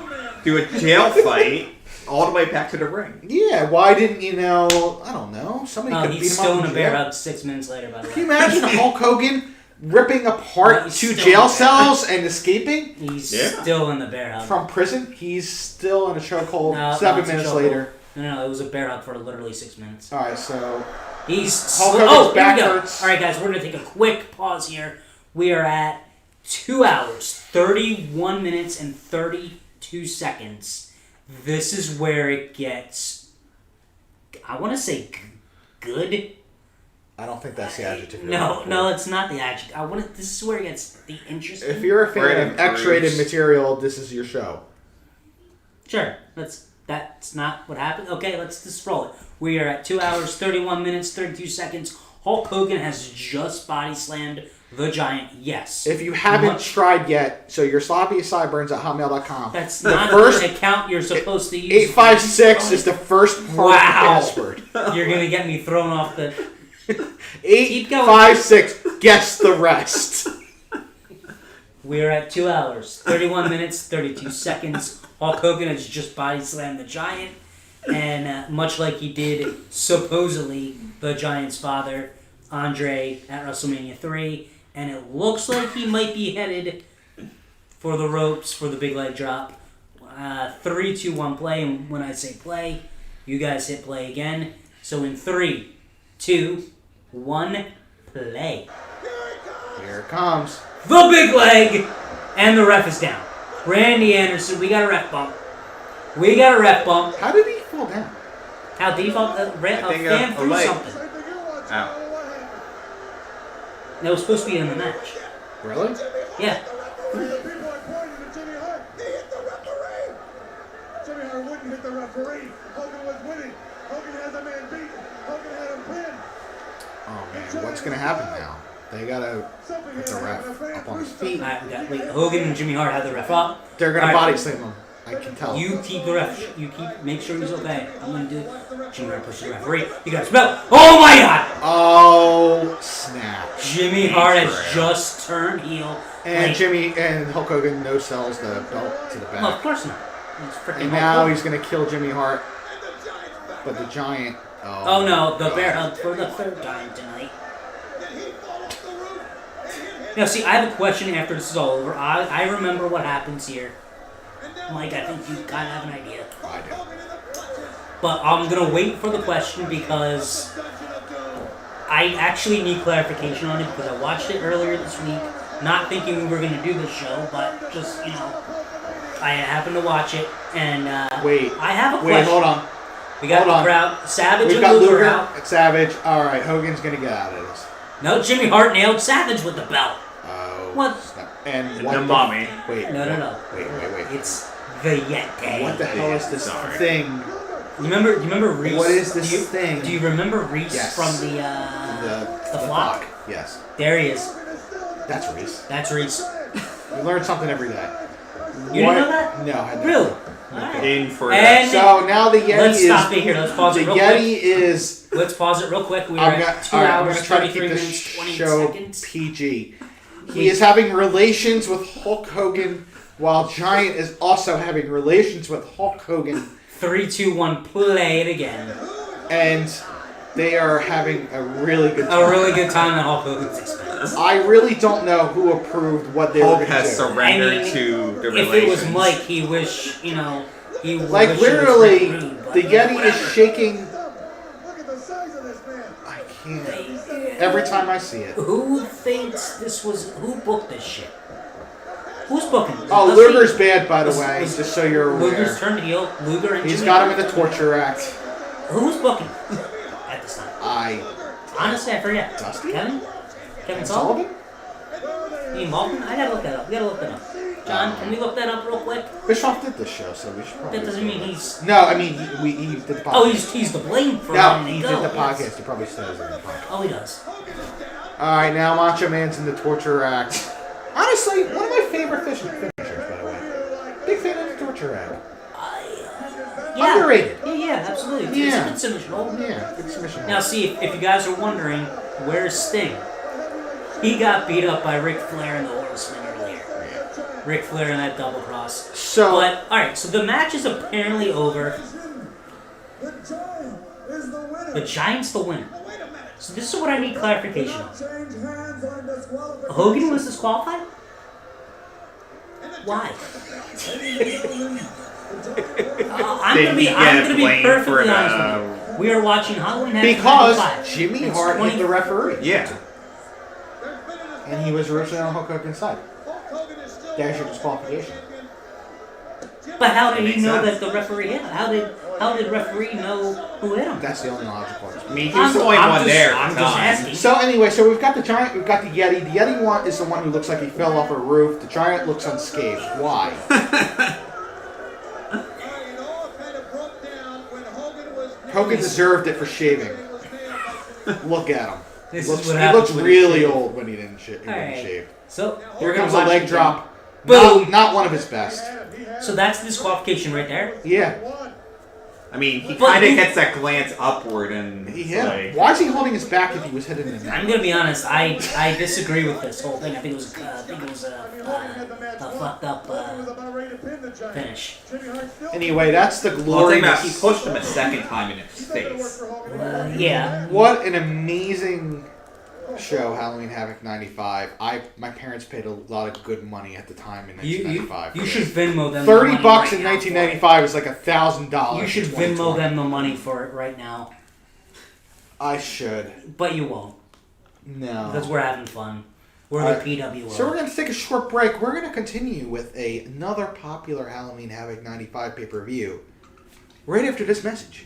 do a jail fight, all the way back to the ring. yeah, why didn't I don't know. Somebody Oh, could beat he's him still up in a jail. bear hug 6 minutes later. By the way, Can you imagine Hulk Hogan ripping No, apart he's 2 still jail in the bear cells and escaping he's Yeah. still in the bear hug. from prison? He's still in a chokehold No, 7 it's a minutes chokehold. later. No, it was a bear hug for literally 6 minutes. Alright, so He's Hulk Hogan's here back we go. hurts. All right, guys, we're gonna take a quick pause here. We are at 2 hours, 31 minutes, and 32 32 seconds. This is where it gets, I want to say good. I don't think that's the adjective. No, it's not the adjective. This is where it gets the interesting. If you're a fan of X-rated material, this is your show. Sure, that's not what happened. Okay, let's just roll it. We are at 2 hours, 31 minutes, 32 seconds. Hulk Hogan has just body slammed the Giant. Yes. If you haven't tried yet, so your sloppysideburns@hotmail.com. That's not an account you're supposed to use. 856 is the first part of the password. You're gonna get me thrown off the. 856. Guess the rest. We are at 2 hours, 31 minutes, 32 seconds. Hulk Hogan has just body slammed the Giant, and much like he did supposedly the Giant's father, Andre, at WrestleMania 3, and it looks like he might be headed for the ropes for the big leg drop. 3, 2, 1, play, and when I say play, you guys hit play again. So in 3, 2, 1, play. Here it comes. The big leg, and the ref is down. Randy Anderson, we got a ref bump. How did he fall down? How did he fall? A fan threw something. Ow. That was supposed to be in the match. Really? Yeah. People are pointing to Jimmy Hart. He hit the referee. Jimmy Hart wouldn't hit the referee. Hogan was winning. Hogan has a man beaten. Hogan had him pinned. Oh man, what's gonna happen now? They gotta put the ref up on his feet. Hogan and Jimmy Hart have the ref up. They're gonna body slam him. I can tell. You keep the ref. Make sure he's okay. I'm gonna do it. Jimmy Hart pushes the referee. You got smell. Oh my God! Oh snap! Jimmy Hart has just turned heel. And and Hulk Hogan no sells the belt to the back. Well, of course not. And now he's gonna kill Jimmy Hart. But the Giant. Oh no, the bear hug for the third time tonight. Now, see, I have a question after this is all over. I remember what happens here. Mike, I think you kind of have an idea. I do. But I'm going to wait for the question because I actually need clarification on it because I watched it earlier this week, not thinking we were going to do this show, but just, I happened to watch it, and I have a question. Wait, hold on. We got the crowd. Savage We've and got Luger out. Savage. All right, Hogan's going to get out of this. No, Jimmy Hart nailed Savage with the belt. Oh. What? And the mommy. Wait. No. Wait. It's the Yeti. What the hell is this thing? You remember Reese? What is this thing? Do you remember Reese from the flock? Yes. There he is. That's Reese. We learn something every day. You didn't know that? No, I didn't. Really? In for And so now the Yeti let's stop it here. Let's pause it real quick. The Yeti is. Let's pause it real quick. We are at 2 hours, 33 minutes, 20 seconds. PG. He is having relations with Hulk Hogan, while Giant is also having relations with Hulk Hogan. 3, 2, 1, play it again. And they are having a really good time. A really good time at Hulk Hogan's expense. I really don't know who approved what they were going to do. Hulk has surrendered to the relations. If it was Mike, he wish, he like literally, the Yeti is shaking. Look at the size of this man. I can't. Every time I see it. Who thinks this was? Who booked this shit? Who's booking? Oh, Luger's bad, by the way, just so you're aware. Luger's turned heel. Luger and He's Jimmy got him in the torture act. Who's booking at this time? Honestly, I forget. Dusty? Kevin Sullivan? Ian Malton? I gotta look that up. We gotta look that up. John, can we look that up real quick? Bischoff did this show, so we should probably. That doesn't mean he's. No, I mean he did the podcast. Oh, he's the blame for No, it. he did the podcast. He probably says it in the podcast. Oh, he does. All right, now Macho Man's in the torture act. Honestly, one of my favorite finishers, by the way. Big fan of the torture act. Yeah. Underrated. Yeah, absolutely. Yeah. It's a good submission hold. Yeah, good submission. Now, see, if you guys are wondering, where's Sting? He got beat up by Ric Flair in the Horseman earlier. Yeah. Ric Flair in that double cross. So, but alright, so the match is apparently over. The Giant is the winner. The Giant's the winner. So this is what I need clarification on. Change hands on disqualification. Hogan was disqualified? Why? I'm gonna be perfectly honest with you. We are watching Halloween Havoc because Jimmy Hart hit the referee. Yeah. And he was originally on Hulk Hogan's side. There's your disqualification. But how did That he makes know sense. that the referee hit him? How did referee know who hit him? That's the only logical I explanation. mean, he was the only one there. I'm just asking. So anyway, so we've got the giant, we've got the Yeti. The Yeti one is the one who looks like he fell off a roof. The giant looks unscathed. Why? Hogan deserved it for shaving. Look at him. This Looks, is what he happens looks when really you shave. old when he didn't shave. So Here comes a leg drop. Boom. Not one of his best. So that's disqualification right there. Yeah. I mean, he But kind of he- gets that glance upward and He it's hit like, him. Why is he holding his back if he was hitting the I'm neck? gonna be honest. I disagree with this whole thing. I think it was a fucked up finish. Anyway, that's the Well, glory. think about it, he pushed him a second time in his face. Yeah. What an amazing show, Halloween Havoc '95. My parents paid a lot of good money at the time in You 1995. you should Venmo them. $30 the money in right now 1995 is like $1,000. You should in Venmo 2020. them the money for it right now, I should. but you won't No. because we're having fun. We're Alright, the PWO. So we're going to take a short break. We're going to continue with another popular Halloween Havoc '95 pay-per-view right after this message.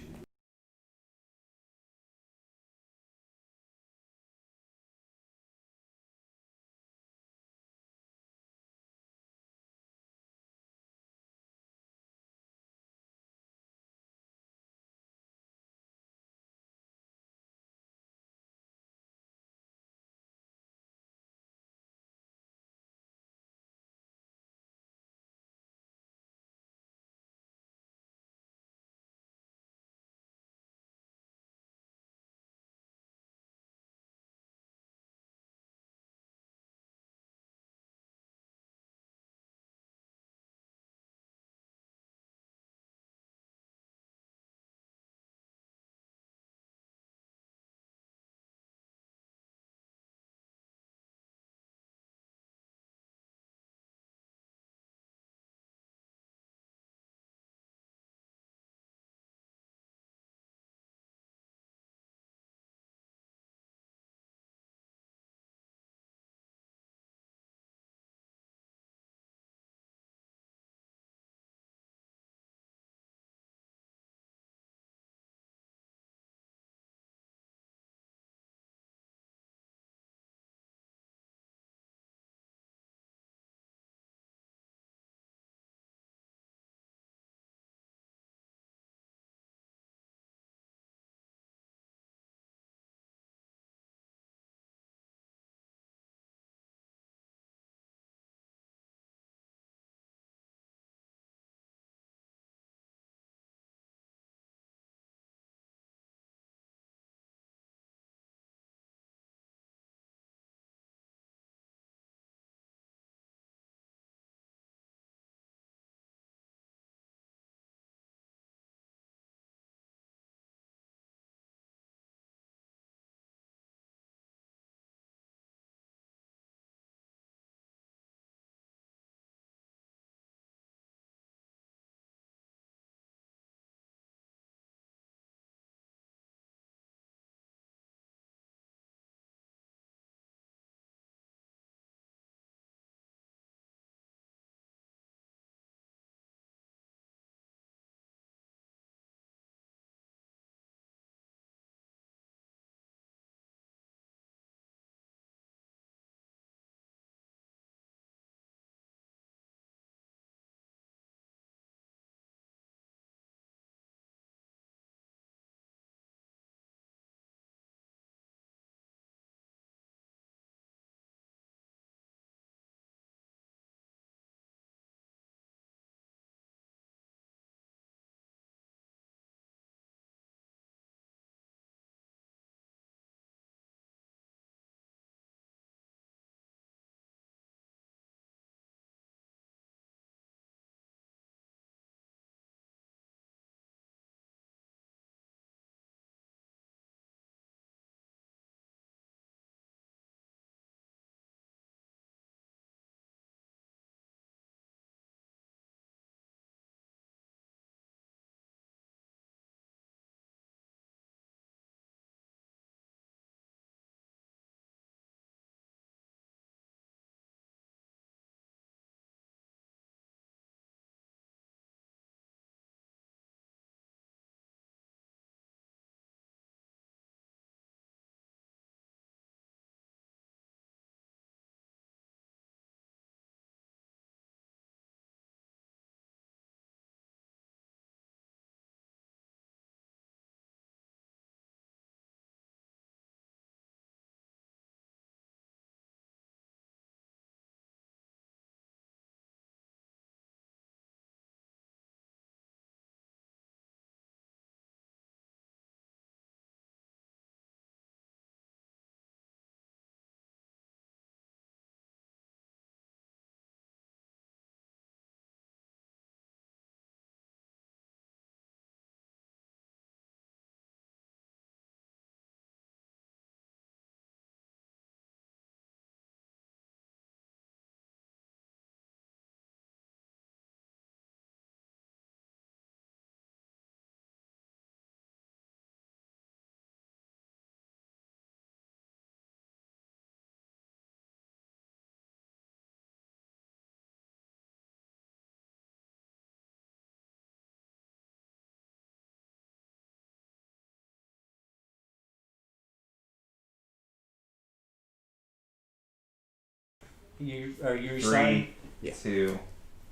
Are you 3, starting? 2,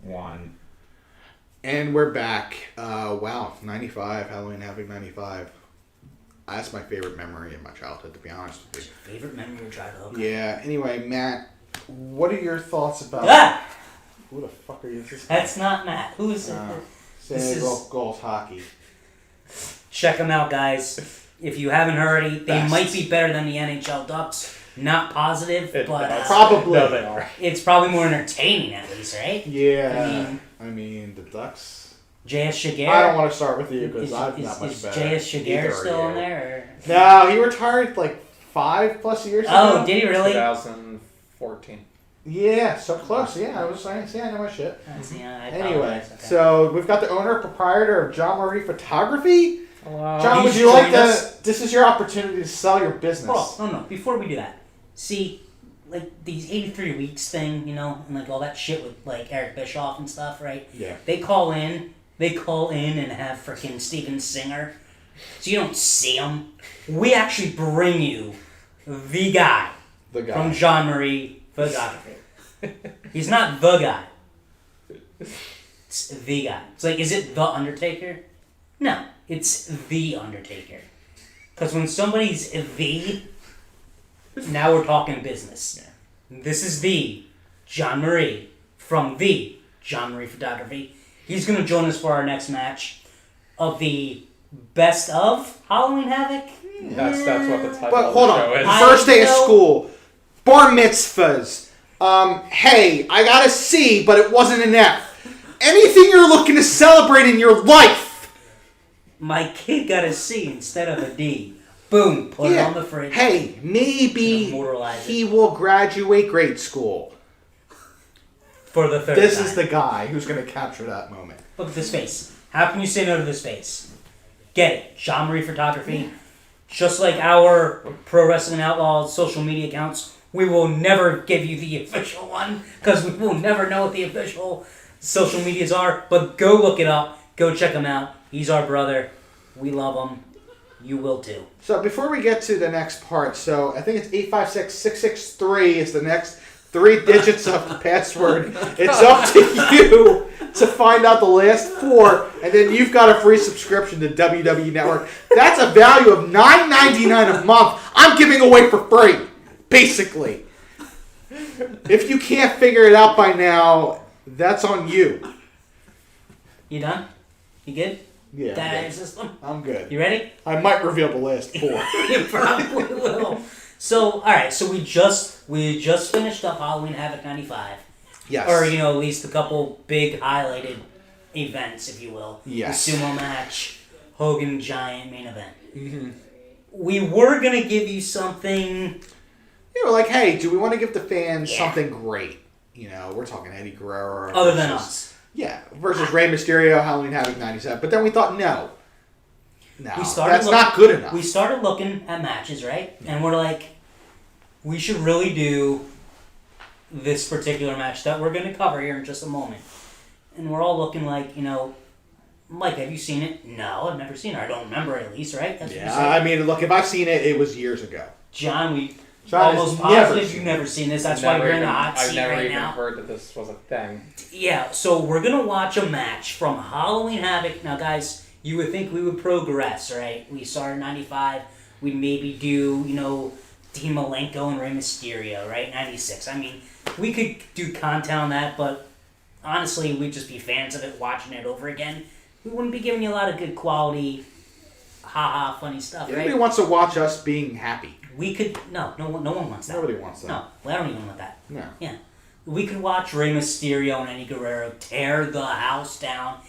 1. And we're back. Wow, 95, Halloween Havoc 95. That's my favorite memory of my childhood, to be honest with you. Favorite memory of your childhood? Okay. Yeah, anyway, Matt, what are your thoughts about... Ah! Who the fuck are you? That's not Matt. Who is it? San Diego Gulls Hockey. Check them out, guys. If you haven't heard, they Best. might be better than the NHL Ducks. Not positive, but... Probably. No, they are. It's probably more entertaining, at least, right? Yeah. I mean, the Ducks... J.S. Shiger? I don't want to start with you because I'm not much better. Is J.S. Shiger still in there? Or? No, he retired like 5+ years ago. Oh, did he really? 2014. Yeah, so close. Yeah, I was saying, I know my shit. I Anyway, okay. so we've got the owner, proprietor of John Murray Photography. Hello. John, would He's you like joined us. to... This is your opportunity to sell your business. Hold on. No. Before we do that, see, like these 83 weeks thing, you know, and like all that shit with like Eric Bischoff and stuff, right? Yeah. They call in and have frickin' Steven Singer, so you don't see him. We actually bring you the guy from Jean Marie Photography. He's not the guy. It's the guy. It's like, is it the Undertaker? No, it's the Undertaker. Because when somebody's the, now we're talking business. Yeah. This is the Jean Marie from the Jean Marie Photography. He's going to join us for our next match of the best of Halloween Havoc. That's what the title But of hold the show on. is. First day of school. Bar mitzvahs. Hey, I got a C, but it wasn't an F. Anything you're looking to celebrate in your life. My kid got a C instead of a D. Boom, put it on the fridge. Hey, maybe Immortalize he will graduate grade school. For the third This time. is the guy who's going to capture that moment. Look at this face. How can you say no to this face? Get it. Jean Marie Photography. Just like our Pro Wrestling Outlaws social media accounts, we will never give you the official one because we will never know what the official social medias are. But go look it up. Go check him out. He's our brother. We love him. You will too. So before we get to the next part, so I think it's 856-663 is the next 3 digits of the password. It's up to you to find out the last 4, and then you've got a free subscription to WWE Network. That's a value of $9.99 a month. I'm giving away for free, basically. If you can't figure it out by now, that's on you. You done? You good? Yeah, Data I'm good. system? I'm good. You ready? I might reveal the last 4. You probably will. So, alright, so we just finished up Halloween Havoc 95. Yes. Or, you know, at least a couple big highlighted events, if you will. Yes. The sumo match, Hogan Giant main event. Mm-hmm. We were going to give you something... You know, like, hey, do we want to give the fans something great? You know, we're talking Eddie Guerrero. Other than us. Yeah, versus Rey Mysterio, Halloween Havoc 97. But then we thought, no, that's not good enough. We started looking at matches, right? And we're like, we should really do this particular match that we're going to cover here in just a moment. And we're all looking like, you know, Mike, have you seen it? No, I've never seen it. I don't remember it, at least, right? That's what you said. I mean, look, if I've seen it, it was years ago. John, John almost has never positive seen you've it. never seen this. That's why we're in the hot seat right now. I've never even heard that this was a thing. Yeah, so we're going to watch a match from Halloween Havoc. Now, guys, you would think we would progress, right? We started in 95. We'd maybe do, you know, Dean Malenko and Rey Mysterio, right? 96. I mean, we could do content on that, but honestly, we'd just be fans of it, watching it over again. We wouldn't be giving you a lot of good quality, ha-ha, funny stuff, right? Nobody wants to watch us being happy. We could... No one wants that. Nobody wants that. No, I don't even want that. No. Yeah. We could watch Rey Mysterio and Eddie Guerrero tear the house down.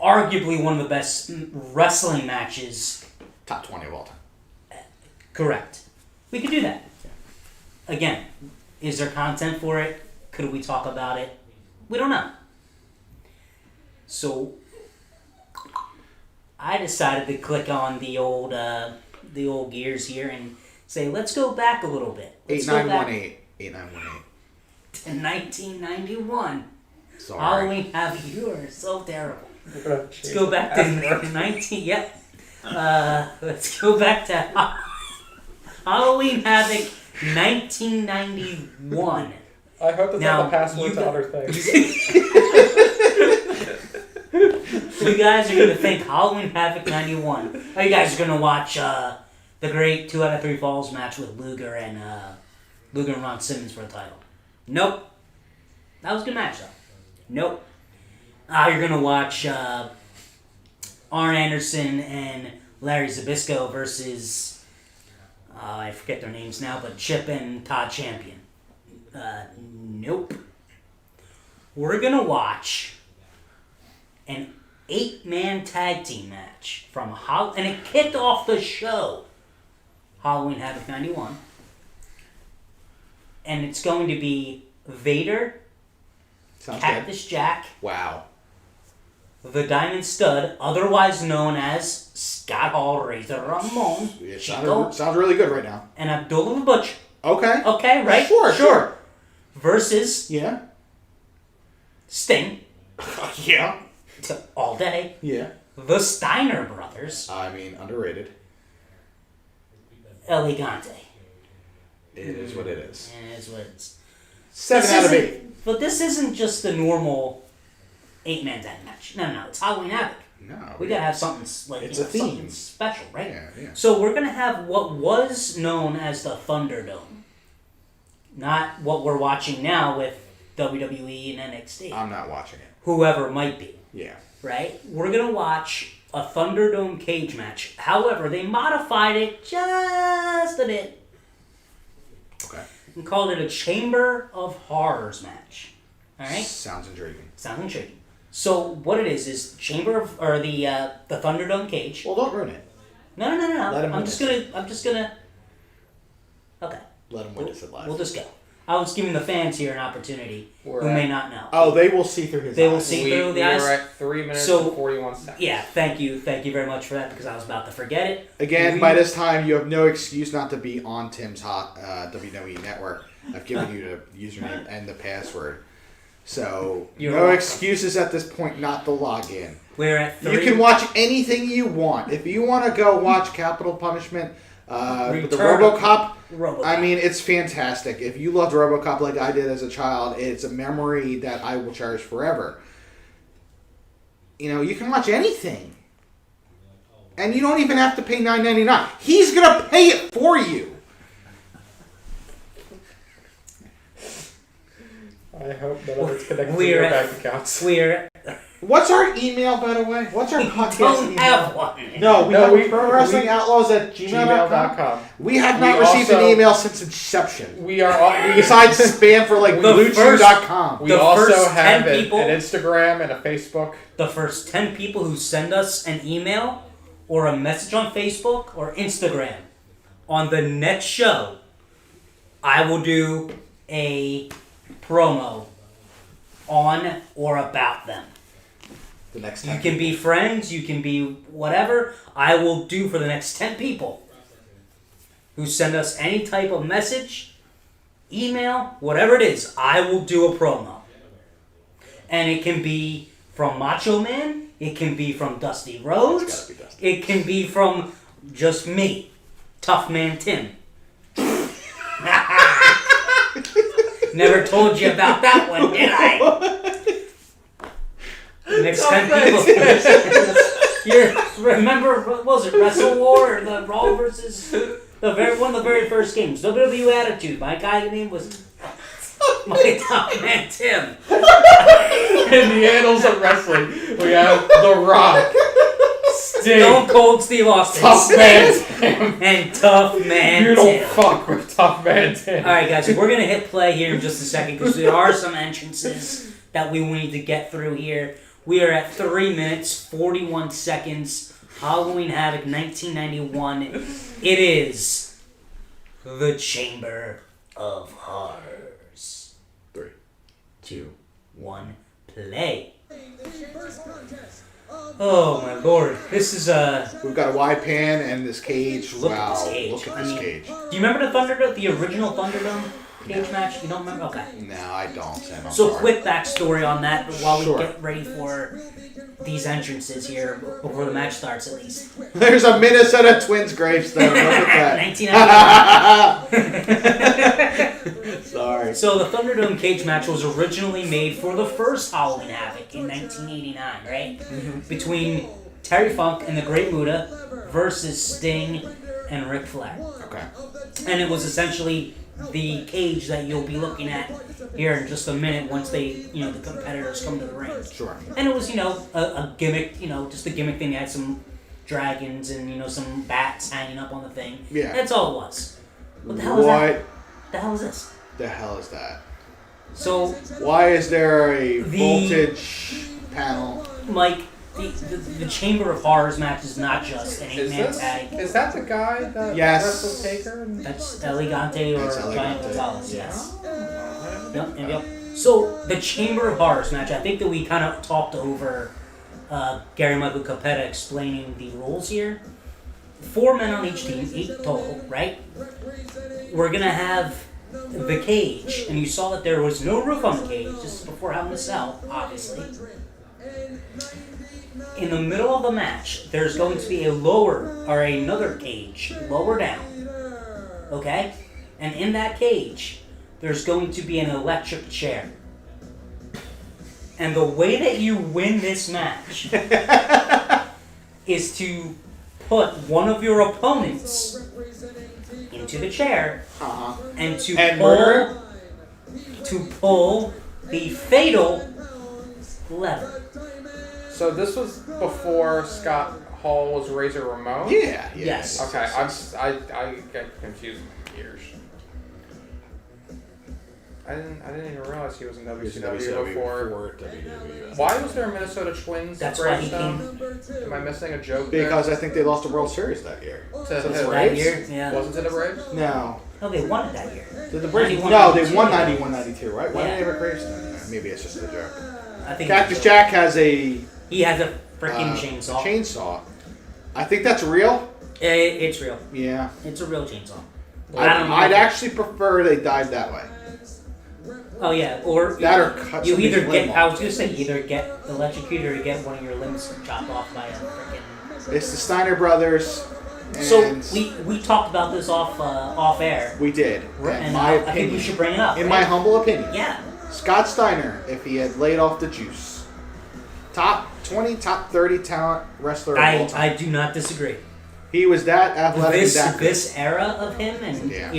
Arguably one of the best wrestling matches. Top 20 of all time. Correct. We could do that. Again, is there content for it? Could we talk about it? We don't know. So, I decided to click on the old gears here and say, let's go back a little bit. 8918. 8918. To 1991. Sorry. Halloween Havoc. You are so terrible. Let's go back to 19. Yep. Let's go back to Halloween Havoc 1991. I hope that's Now, not the password to other things. You guys are gonna think Halloween Havoc 91. Or you guys are gonna watch the great 2 out of 3 falls match with Luger and Ron Simmons for the title. Nope. That was a good match though. Nope. You're gonna watch Arn Anderson and Larry Zbyszko versus I forget their names now, but Chip and Todd Champion. Nope. We're gonna watch an 8-man tag team match from and it kicked off the show, Halloween Havoc 91, and it's going to be Vader, Cactus Jack, Wow. the Diamond Stud, otherwise known as Scott Hall, Razor Ramon, It Chico, sounds really good right now. and Abdullah the Butcher. Okay. Okay, right? Sure. Versus Yeah. Sting, Yeah. all day, Yeah. the Steiner Brothers, I mean, underrated. Elegante. It is what it is. And it is what it is. 7 out of 8. But this isn't just the normal 8-man tag match. No, it's Halloween Havoc. No. We gotta have something It's a theme. something special, right? Yeah. So we're gonna have what was known as the Thunderdome, not what we're watching now with WWE and NXT. I'm not watching it. Whoever might be, Yeah. right? We're gonna watch a Thunderdome cage match. However, they modified it just a bit. Okay. And called it a Chamber of Horrors match. All right. Sounds intriguing. Sounds intriguing. So what it is Chamber of the Thunderdome cage. Well, don't ruin it. No. Let him I'm just gonna. Okay. Let him witness it live. We'll just go. I was giving the fans here an opportunity who may not know. Oh, they will see through his They will eyes. see through the eyes. We are at 3 minutes So- and 41 seconds. Yeah. Thank you very much for that because I was about to forget it. Again, by this time, you have no excuse not to be on Tim's hot WWE network. I've given you the username and the password. So, You're no welcome. excuses at this point not to log in. We're at 3. You can watch anything you want. If you want to go watch Capital Punishment, with the Return of RoboCop, RoboCop. I mean, it's fantastic. If you loved RoboCop like I did as a child, it's a memory that I will cherish forever. You know, you can watch anything. And you don't even have to pay $9.99. He's going to pay it for you. I hope none of it's connected to We're your at- bank accounts. We're What's our email, by the way? What's our podcast don't email? have one. No, we No, have we- Pro Wrestling Outlaws at gmail.com. Gmail.com. We have We not received an also- email since inception. We are all, Besides spam for like The BlueChew.com. we The also first have 10 people- an Instagram and a Facebook. The first 10 people who send us an email or a message on Facebook or Instagram on the next show, I will do a promo on or about them. The next You time. can be friends, you can be whatever. I will do for the next 10 people who send us any type of message, email, whatever it is, I will do a promo. And it can be from Macho Man, it can be from Dusty Rhodes, It's gotta be Dusty. it can be from just me, Tough Man Tim. Never told you about that one, did I? The next 10 people. Remember, what was it, Wrestle War or the Raw versus one of the very first games? WWE Attitude. My guy's name was my Tough Man Tim. In the annals of wrestling, we have The Rock, Sting, Stone Cold Steve Austin, Tough Man Tim. and Tough Man You don't Tim. fuck with Tough Man Tim. Alright guys, we're going to hit play here in just a second because there are some entrances that we need to get through here. We are at 3 minutes, 41 seconds. Halloween Havoc 1991. It is the Chamber of Horrors. 3, 2, 1, play. Oh my lord. This is We've got a wide pan and this cage. Look at Wow. this cage. Look at I this mean- cage. Do you remember the Thunderdome, the original Thunderdome cage match? You don't remember? Okay. No, I don't, Sam. I'm So sorry. quick backstory on that while we Sure. get ready for these entrances here before the match starts at least. There's a Minnesota Twins gravestone. Look at that. 1991. Sorry. right. So the Thunderdome cage match was originally made for the first Halloween Havoc in 1989, right? Mm-hmm. Between Terry Funk and the Great Muta versus Sting and Ric Flair. Okay. And it was essentially the cage that you'll be looking at here in just a minute once the competitors come to the ring. Sure. And it was, a gimmick, just a gimmick thing. They had some dragons and, some bats hanging up on the thing. Yeah. That's all it was. What the hell is that? What the hell is this? The hell is that? So why is there a voltage panel? Mike, the Chamber of Horrors match is not just an 8-man tag. Is that the guy that Yes. wrestled Taker? That's Elegante or That's Giant Elegante. Gonzalez, yes. Yep. So the Chamber of Horrors match, I think that we kind of talked over Gary Michael Capetta explaining the rules here. 4 men on each team, 8 total, right? We're going to have the cage, and you saw that there was no roof on the cage, just before having the cell, obviously. In the middle of the match, there's going to be another cage, lower down, okay? And in that cage, there's going to be an electric chair. And the way that you win this match is to put one of your opponents into the chair and to pull the fatal lever. So this was before Scott Hall was Razor Ramon? Yeah. Yes. Okay, I get confused with years. I didn't even realize he was in WCW before. WWE. Why was there a Minnesota Twins That's why he gravestone? came Am I missing a joke Because I think they lost the World Series that year. there? To the who? Braves? that year. Yeah. Wasn't it the Braves? No. No, they won it that year. Did the Braves? 91, No, they 92, won yeah. 91, 92, right? Why Yeah. did they have a gravestone? Maybe it's just a joke. I think Cactus Jack has a he has a freaking chainsaw. Chainsaw. I think that's real. It's real. Yeah. It's a real chainsaw. I don't know. I'd actually prefer they died that way. Oh yeah, or That or cut you either somebody's limb get. I was off. gonna say either get electrocuted or get one of your limbs chopped off by a freaking. It's the Steiner brothers. And So we talked about this off air. we did. And In my I opinion. think we should bring it up. In right? my humble opinion. Yeah. Scott Steiner, if he had laid off the juice. Top 20, top 30 talent wrestler of all time. I do not disagree. He was that athletic and that good. This era of him, and Yeah.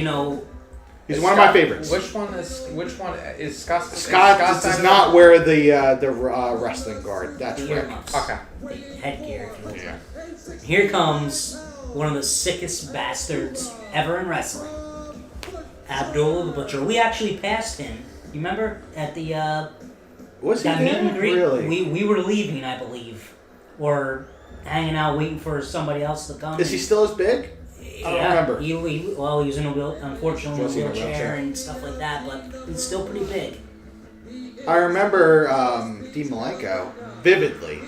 He's Is one of Scott- my favorites. Which one is Scott? Scott does Steiner? not wear the wrestling guard. That's the Rick. earmuffs, Okay. the headgear. If you will. Yeah. Here comes one of the sickest bastards ever in wrestling, Abdullah the Butcher. We actually passed him. You remember at the Was he that meet and there? greet? Really? We were leaving, I believe, or hanging out waiting for somebody else to come. Is he still as big? I don't remember. He was in unfortunately in Was he a in a wheelchair wheelchair? and stuff like that, but he's still pretty big. I remember Dean Malenko vividly.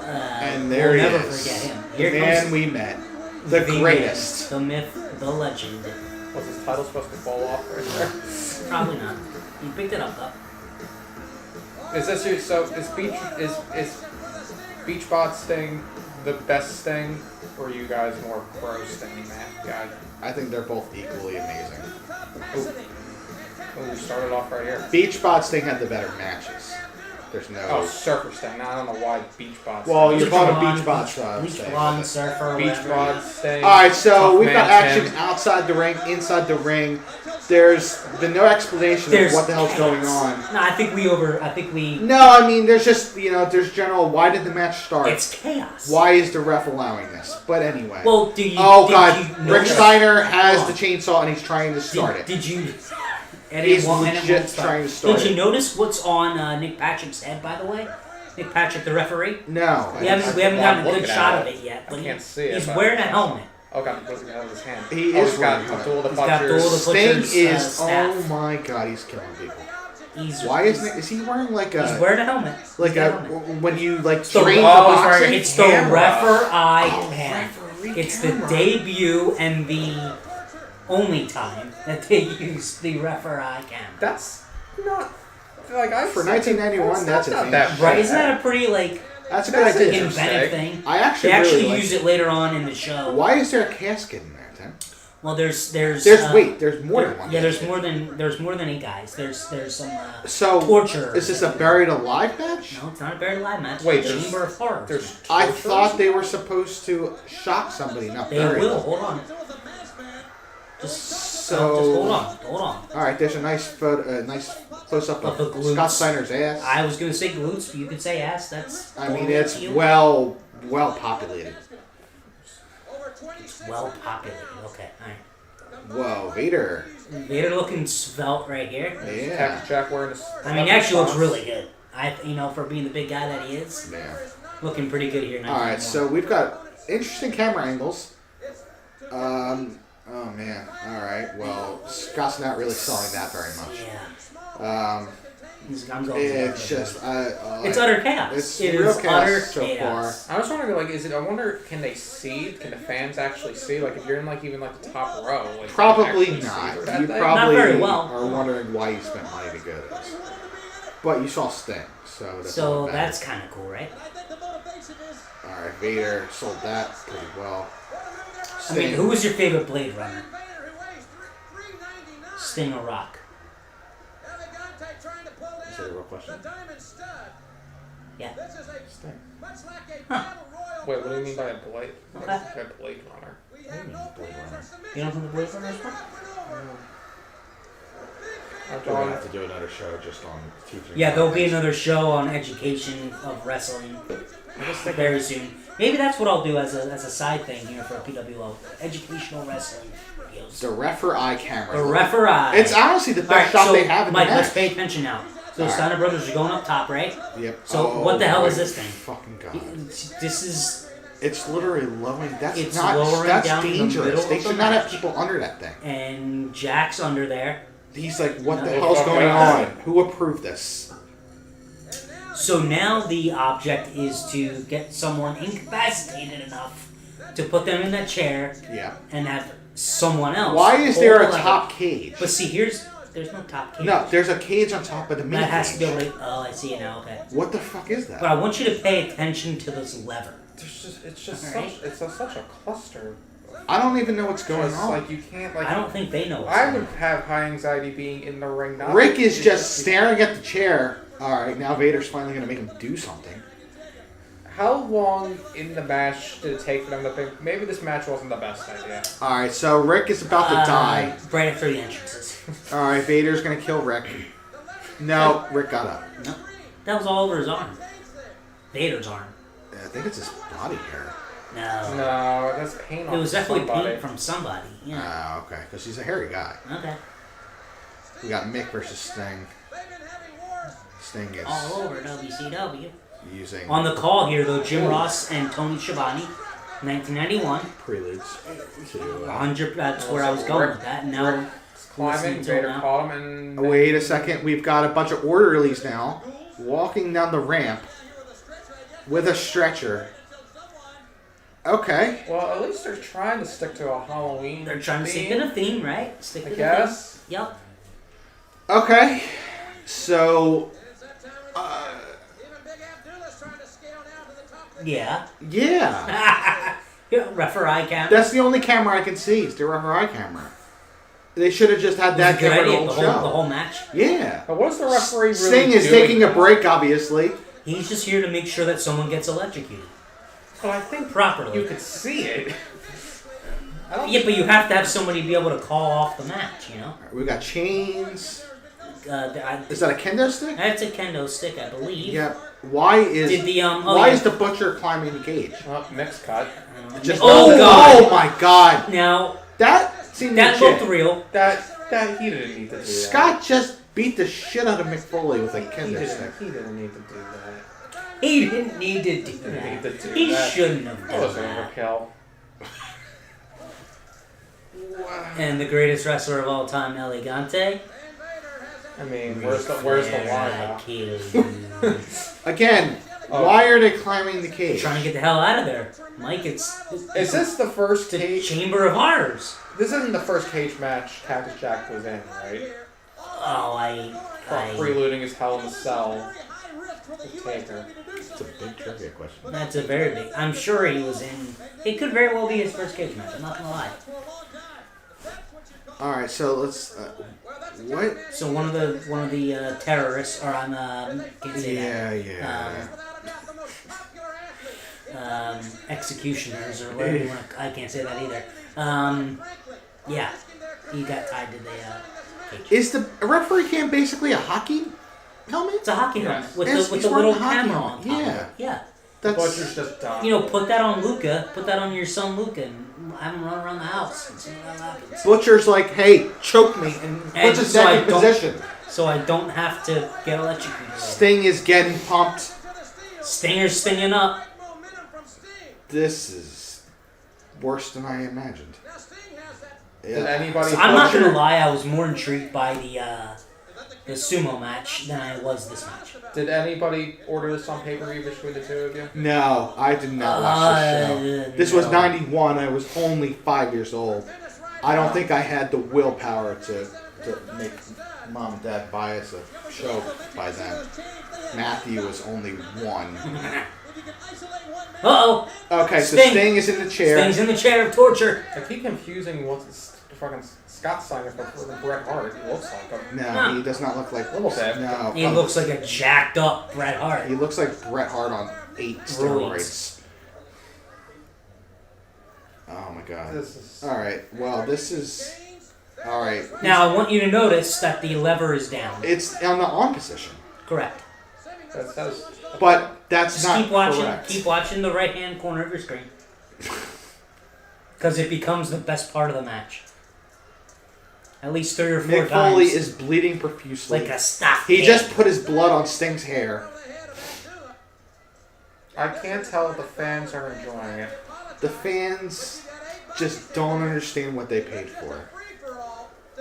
And there we'll he never is. forget him. The Here man comes we met. The greatest. man, the myth, the legend. Was his title supposed to fall off right there? Probably not. He picked it up though. Is this your, so is Beachbot Sting the best Sting, or are you guys more pro Sting guy? I think they're both equally amazing. We started off right here. Beachbot Sting had the better matches. There's no. Oh, Surfer Sting. Now, I don't know why Beachbot. Well, Sting. you're calling a Blonde, Beachbot style. Bleach Sting. blonde surfer. Beachbot Sting. All right, so Tough we've got Man action Tim. outside the ring, inside the ring. There's been no explanation of what the hell's going on. No, I think we. No, I mean, there's just, there's general, why did the match start? It's chaos. Why is the ref allowing this? But anyway. Well, do you? Oh, did God. You Rick notice- Steiner has the chainsaw and he's trying to start it. Did you? And He's it won't legit start. trying to start Did you it. notice what's on Nick Patrick's head, by the way? Nick Patrick, the referee. No. We haven't gotten a looking good at shot it. of it yet. But I can't see it, He's but- wearing a helmet. Oh God, what's the hell in his hand? He oh, is he's got wearing a Abdul the He's got Butcher's. Abdul the Sting Butcher's, is, staff. oh my God, he's killing people. He's Why is he wearing like He's a, wearing a helmet. like He's got a, helmet. when you like the- train for oh, he's wearing boxing? It's the camera. referee Oh, cam. referee It's camera. the debut and the only time that they use the referee cam. That's not like I For 1991, that's a not thing. that Right? bad. Isn't that a pretty That's a good That's idea. interesting. inventive thing? I actually They actually really like use it later on in the show. Why is there a casket in there, Tim? Well, there's There's more than one. Yeah, there's more than 8 guys. There's some so torture. Is this a buried alive match? No, it's not a buried alive match. Wait, It's a Chamber of Horrors. I thought they were supposed to shock somebody, not They bury will. them. Hold on. Just hold on. All right, there's a nice photo, nice close up Of the of glutes. Scott Steiner's ass. I was gonna say glutes, but you could say ass. That's. I mean, totally up it's to you. well populated. Well populated. Okay, all right. Whoa, Vader. Vader looking svelte right here. Yeah. Cactus Jack wearing his. I mean, he actually looks really good. For being the big guy that he is, Yeah. looking pretty good here. All right, so we've got interesting camera angles. Oh man. All right. Well, Scott's not really selling that very much. Yeah. It's just it's utter chaos. It's It real is chaos utter so chaos. I was wondering, like, I wonder, can they see? Can the fans actually see? Like, if you're in, like, even, like, the top row. Like, Probably can you not. actually see that You thing? probably Not very well. are wondering why you spent money to go to this. But you saw Sting, so that's all So that that's matters. kind of cool, right? All right. Vader sold that pretty well. I mean, who was your favorite Blade Runner? Sting or Rock? Is that a real question? Yeah. Huh. Wait, what do you mean by a blade? Okay. Like a Blade Runner? You don't think the Blade Runner is fun? We're gonna have to do another show just on teaching. Yeah, there'll be another show on education of wrestling very soon. Maybe that's what I'll do as a side thing here for PWO. Educational wrestling videos. The referee camera. The referee. It's honestly the best shot they have in Mike, the match. let's pay attention now. So the Steiner brothers are going up top, right? Yep. So what the hell is my this thing? Fucking god. This is... It's literally lowering. It's lowering That's down in the dangerous. middle They of the should not have match. people under that thing. And Jack's under there. He's like, what the No. hell's going on? Who approved this? So now the object is to get someone incapacitated enough to put them in that chair Yeah. and have someone else. Why is there a hold on. top cage? But see, there's no top cage. No, there's a cage on top of the mini That has to be cage. able to, oh, I see it now, okay. What the fuck is But that? I want you to pay attention to this lever. It's just Alright. such a cluster. I don't even know what's going It's on. like you can't like. I don't think they know what's I going would on. have high anxiety being in the ring. Not Rick is it's just staring at the chair. Alright, now Vader's finally going to make him do something. How long in the match did it take for them to think maybe this match wasn't the best idea? Alright, so Rick is about to die. Right after the entrances. Alright, Vader's going to kill Rick. No, Rick got up. No, that was all over his arm. Vader's arm. I think it's his body hair. No. No, that's paint on It was definitely somebody. paint from somebody. Yeah. Okay, because he's a hairy guy. Okay. We got Mick versus Sting. Sting is All over WCW. using On the call here, though, Jim Ross and Tony Schiavone, 1991. preludes to. 100. That's where I was going with that. Now, Climbing, listening to it Vader now. caught him and... Wait a second, we've got a bunch of orderlies now walking down the ramp with a stretcher. Okay. Well, at least they're trying to stick to a Halloween They're trying to stick theme, to the theme, right? Stick to I the guess. theme. Yep. Okay. So. Yeah. Yeah. Yeah, referee cam. That's the only camera I can see. It's the referee camera. They should have just had That's that a good camera the idea. whole The show. whole match. Yeah. But what is the referee really Sting is doing? taking a break, obviously. He's just here to make sure that someone gets electrocuted But I think properly. you could see it. I don't Yeah, but you have to have somebody be able to call off the match, you know? We got chains. I, Is that a kendo stick? that's a kendo stick, I believe. Yep. Why is Did the, why is the butcher climbing the cage? mixed cut. Just Oh, God. Oh my god! Now, That seemed that legit. looked real. That he didn't need to do that. Scott just beat the shit out of Mick Foley with a he kendo stick. didn't need to do that. He didn't need to do He didn't that. need to do He that. shouldn't have That was done that. overkill. And the greatest wrestler of all time, Elegante. I mean, where's the line I now? kill you. Again, Oh. why are they climbing the cage? Trying to get the hell out of there. Mike, it's Is this the first the cage? Chamber of Horrors. This isn't the first cage match Cactus Jack was in, right? Oh, I Preluding his Hell in a Cell with Taker. It's a big trivia question. that's a very big. I'm sure he was in. It could very well be his first cage match. I'm not gonna lie. All right, so let's. What? So one of the terrorists, or can't say Yeah. executioners, or whatever you want. I can't say that either. Yeah, he got tied to the cage. Is the referee cam basically a hockey helmet? It's a hockey helmet with Yes, the he's little wearing a hockey camera on helmet. top. Yeah. Yeah. The That's Butcher's just dumb. You know, put that on Luca. Put that on your son Luca, and have him run around the house and see what happens. Butcher's like, hey, choke me, and puts his neck in position. So I don't have to get electrocuted. Sting is getting pumped. Stinger's stinging up. This is worse than I imagined. Did anybody? So I'm not gonna lie, I was more intrigued by the sumo match than I was this match. Did anybody order this on pay-per-view between the two of you? No, I did not watch this show. This was 91. I was only 5 years old. I don't think I had the willpower to make mom and dad buy us a show by then. Matthew was only 1. Uh-oh. Okay, so Sting. Sting is in the chair. Sting's in the chair of torture. I keep confusing what's fucking Scott Steiner for Bret Hart. He looks like him. No, he does not look like Little bit. No, He looks like a jacked up Bret Hart. He looks like Bret Hart on 8 steroids. Oh my god. This is... Alright, well, this is... Alright. Now I want you to notice that the lever is down. It's on the on position. Correct. That's But that's Just not keep watching. correct. Keep watching the right hand corner of your screen, because it becomes the best part of the match. At least 3 or 4 Mick times. Foley is bleeding profusely. like a stock. He kid. just put his blood on Sting's hair. I can't tell if the fans are enjoying it. The fans just don't understand what they paid for.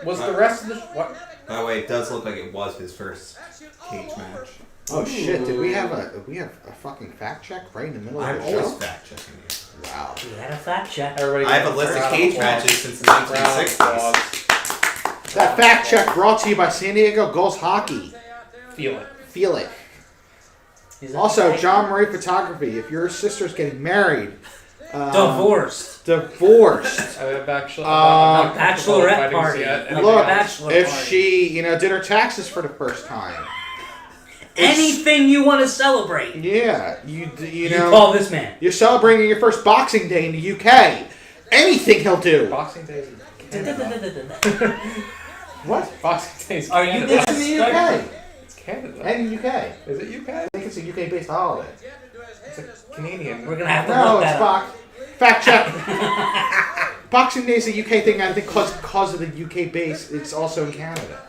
Was the rest of the what? By the way, it does look like it was his first cage match. Oh shit! Did we have a fucking fact check right in the middle I'm of the always show? fact checking you. Wow. We had a fact check. Everybody I have a list of cage matches since the 1960s. That fact check brought to you by San Diego Gulls Hockey. Feel it. Feel it. Is that Also, right? John Murray Photography. If your sister's getting married, Divorced. I've actually Bachelorette bachelorette party. yet. Like look, a bachelor if party. she, did her taxes for the first time. Anything you want to celebrate, Yeah, you you know, call this man. you're celebrating your first Boxing Day in the UK. Anything he'll do. Boxing Day is What? Boxing Day is Are you Canada. It's in the UK. It's Canada. And UK. Is it UK? I think it's a UK-based holiday. It's a Canadian. We're gonna have to No, look it's that up. Fact check. Boxing Day is a UK thing. I think because of the UK base, it's also in Canada.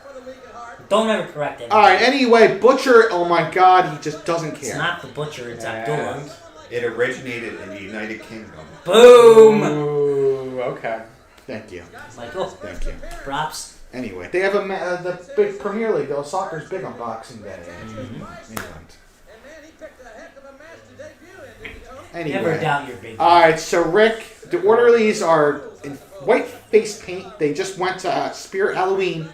Don't ever correct him. All right. Anyway, Butcher. Oh my God, he just doesn't It's care. not the butcher. It's Abdullah. And... It originated in the United Kingdom. Boom. Ooh, okay. Thank you. Michael, Thank you. props. Anyway, they have the big Premier League. Though soccer's big on Boxing Day in England. Anyway. Never doubt your big. All right. So Rick, the orderlies are in white face paint. They just went to Spirit Halloween.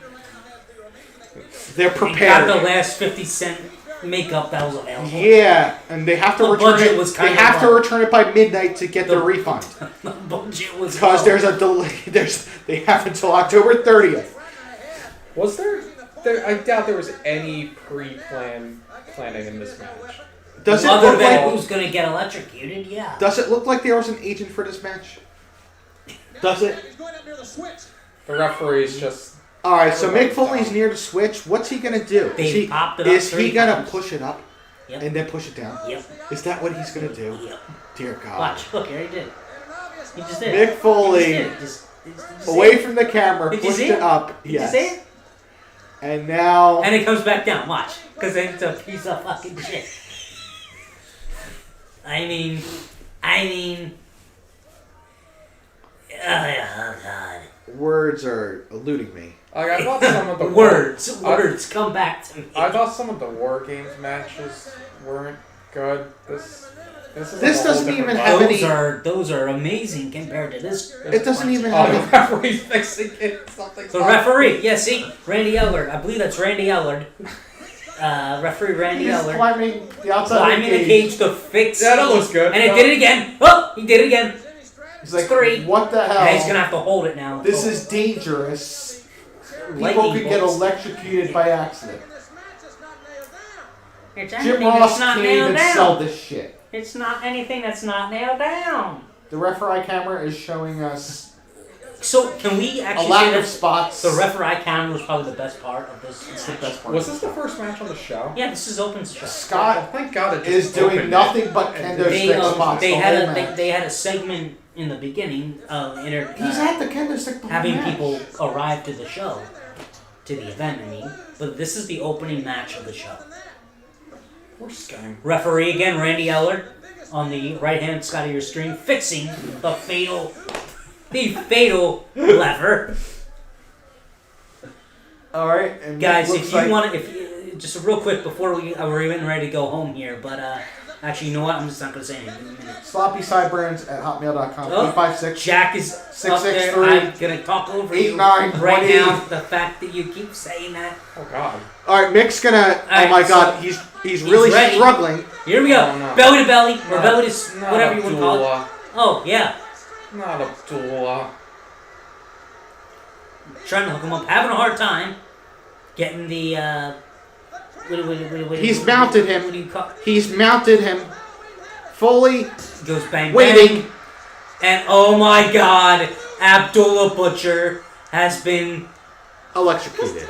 They're Got prepared. the last 50-cent makeup that was available. Yeah, and they have to The return budget it. was They kinda have to low. return it by midnight to get their refund The budget was because low. there's a delay. They have until October 30th. Was there? I doubt there was any planning in this match. Does it Other look than like? who's gonna get electrocuted? Yeah. Does it look like there was an agent for this match? Does it? The referee's just. All right. So Mick Foley's near the switch. What's he gonna do? They popped it up Is he 3 gonna times. push it up Yep. and then push it down? Yep. Is that what he's gonna do? Yep. Dear God. Watch. Look, here he did. He just did. Mick Foley He just did. Did you see away it? from the camera, Did you pushed see it it? up. Did Yes. you see it? And now. And it comes back down. Watch, because it's a piece of fucking shit. I mean. Oh God. Words are eluding me. I thought some of the Words come back to me. I thought some of the War Games matches weren't good. This is like This a whole doesn't different even level. have Those are amazing compared to this. It doesn't even Oh, have the any. referee's fixing it. Something's The wrong. referee, yeah, see, Randy Ellard. I believe that's Randy Ellard. Referee Randy He's Ellard. climbing the outside Climbing of the cage to fix. Yeah, that looks good. And it did it again. Oh, he did it again. He's like, 3. what the hell? And he's gonna have to hold it now. This is dangerous. People Lightning could get bolts. electrocuted by accident. It's Jim anything Ross that's not can't nailed even down. sell this shit. It's not anything that's not nailed down. The referee camera is showing us So can we a actually lack say of that spots. the referee camera was probably the best part of this? It's the best part. Was this the first match on the show? Yeah, this is Open's show. Scott Thank God it is just doing opened nothing it. but And kendo They, stick spots. they the had whole a match. they had a segment in the beginning of He's at the kendo stick the whole having match. people arrive to the show, to the event. I mean, but this is the opening match of the show. Poor Skye. Referee again, Randy Eller, on the right hand side of your screen, fixing the fatal lever. All right, and Guys, looks if you like- want to, just real quick before we're even ready to go home here, but actually, you know what? I'm just not gonna say anything. Give me a minute. sloppy sideburns at hotmail.com. Oh, 856. Jack is up there. 663, I'm gonna talk over you 89, right 180. now. The fact that you keep saying that. Oh God. All right, Mick's gonna. right, oh my so God, he's really ready. struggling. Here we go. Oh, no. Belly to belly, or Not- belly to not whatever you want to call it. Abdullah. Oh yeah, Not Abdullah. trying to hook him up, having a hard time getting the. He's mounted him. What do you call? He's mounted him. Foley Goes bang waiting. bang, and oh my God, Abdullah Butcher has been Electrocuted.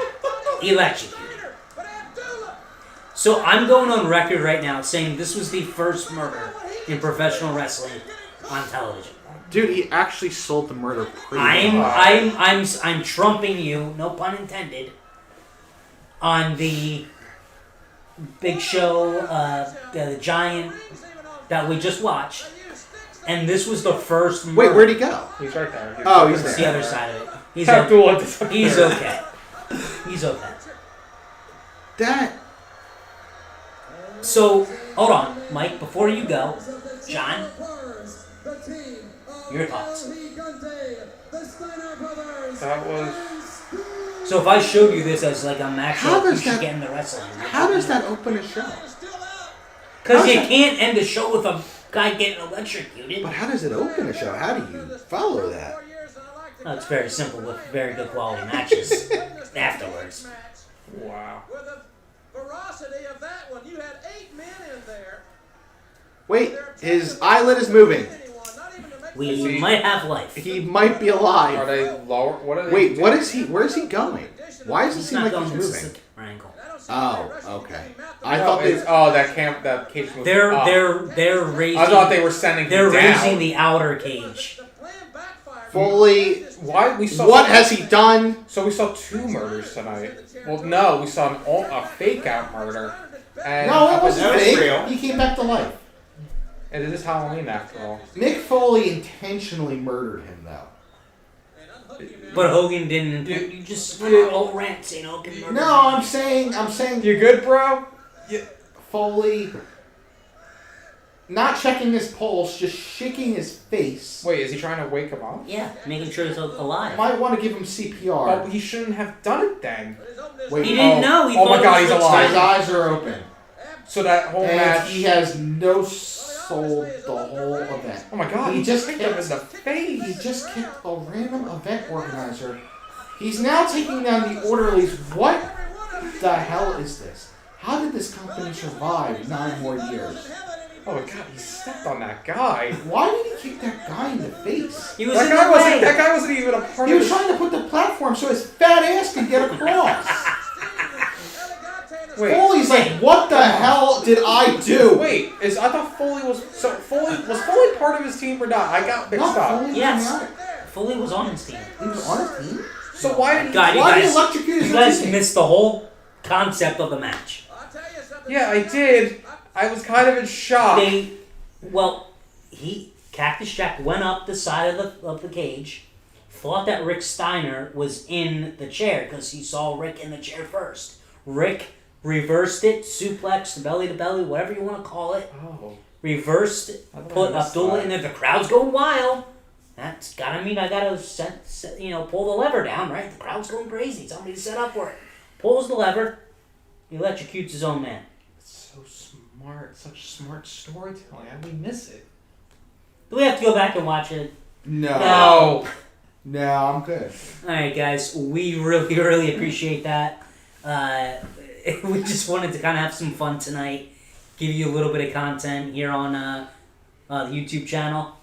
electrocuted. So I'm going on record right now saying this was the first murder in professional wrestling on television. Dude, he actually sold the murder pretty I'm well. trumping you, no pun intended, on the Big Show, the Giant that we just watched, and this was the first murder. Wait, where'd he go? He's right there. Oh, he's It's there. the other side of it. He's Abdullah disappeared. He's okay. He's okay. That. So, hold on, Mike, before you go, John, your thoughts. That was. So if I showed you this as like a match How you does should that- get into wrestling. How does that open a show? Because how's you that- can't end the show with a guy getting electrocuted. But how does it open a show? How do you follow that? Oh, it's very simple with very good quality matches afterwards. Wow. With the ferocity of that one, you had 8 men in there. Wait, his eyelid is moving. We might have life. He might be Are alive. they lower? What are they? Wait, what is he? Where is he going? Why does it He's seem not like going he's to moving? the angle. Oh, okay. I No, thought they. that cage moved. up. They're raising. I thought they were sending. They're him down. raising the outer cage. Fully. Why we saw? What has he done? So we saw 2 murders tonight. Well, no, we saw a fake out murder. And No, it wasn't That was fake. real. He came back to life. And it is Halloween after all. Mick Foley intentionally murdered him, though. But Hogan didn't. You just went on old rant saying Hogan murdered. No, I'm saying. You good, bro? Foley. Not checking his pulse, just shaking his face. Wait, is he trying to wake him up? Yeah, making sure he's alive. Might want to give him Oh, CPR. he shouldn't have done it then. Wait, He didn't know. He Oh my thought God, it was he's Rick alive. his eyes are open. So that whole And match. he has no soul the whole event. Oh my God, He he just just kicked him in the He face. just kicked a random event organizer. He's now taking down the orderlies. What the hell is this? How did this company survive 9 more years? Oh my God, he stepped on that guy. Why did he kick that guy in the face? He was That in guy the wasn't. way. That guy wasn't even a part He of was the. trying to put the platform so his fat ass could get across. Wait, Foley's like, what the hell did I do? wait. I thought Foley was. So Foley part of his team or not? I got mixed No, up. Foley was Yes. not. Fully was on his team. He was on his team? So why did he? God, Why you did he guys, electrocute his you guys team? missed the whole concept of the match. Yeah, I did. I was kind of in shock. Cactus Jack went up the side of the cage, thought that Rick Steiner was in the chair because he saw Rick in the chair first. Rick reversed it, suplexed, belly to belly, whatever you want to call it. Oh. Reversed, I thought put I missed Abdullah that. in there. The crowd's going wild. That's gotta mean I gotta pull the lever down, right? The crowd's going crazy. Somebody set up for it. Pulls the lever, he electrocutes his own man. It's so smart. Such smart storytelling. How did we miss it? Do we have to go back and watch it No, I'm good. All right, guys. We really, really appreciate that. We just wanted to kind of have some fun tonight. Give you a little bit of content here on the YouTube channel.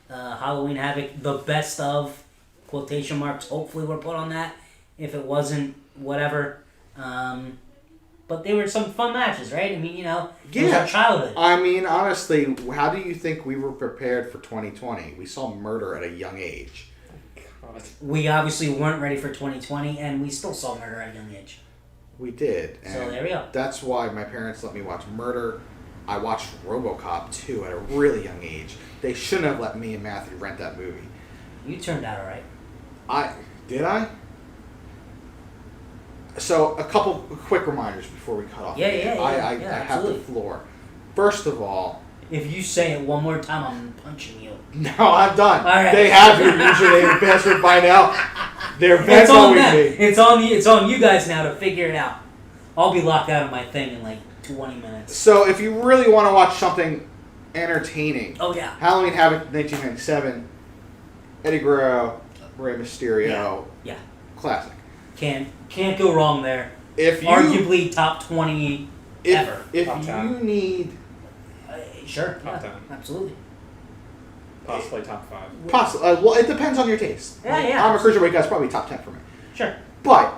Halloween Havoc, the best of, quotation marks, hopefully we're put on that. If it wasn't, whatever. But they were some fun matches, right? I mean, it was our childhood. I mean, honestly, how do you think we were prepared for 2020? We saw murder at a young age. God. We obviously weren't ready for 2020, and we still saw murder at a young age. We did. And So there we go. That's why my parents let me watch Murder. I watched RoboCop 2 at a really young age. They shouldn't have let me and Matthew rent that movie. You turned out all right. Did I? So, a couple quick reminders before we cut off. Yeah, I have the absolutely. floor. First of all... If you say it one more time, I'm punching you. No, I'm done. All right. They have your username and password by now. They're It's on with them. me. It's on you guys now to figure it out. I'll be locked out of my thing in like 20 minutes. So, if you really want to watch something entertaining... Oh, yeah. Halloween Havoc 1997. Eddie Guerrero, Rey Mysterio. Yeah. Classic. Can't go wrong there. If you... Arguably top 20 ever. If Top you 10. need... Sure. Top Yeah, 10. absolutely. Possibly top 5. Possibly. Well, it depends on your taste. Yeah. I'm a cruiserweight guy. It's probably top 10 for me. Sure. But,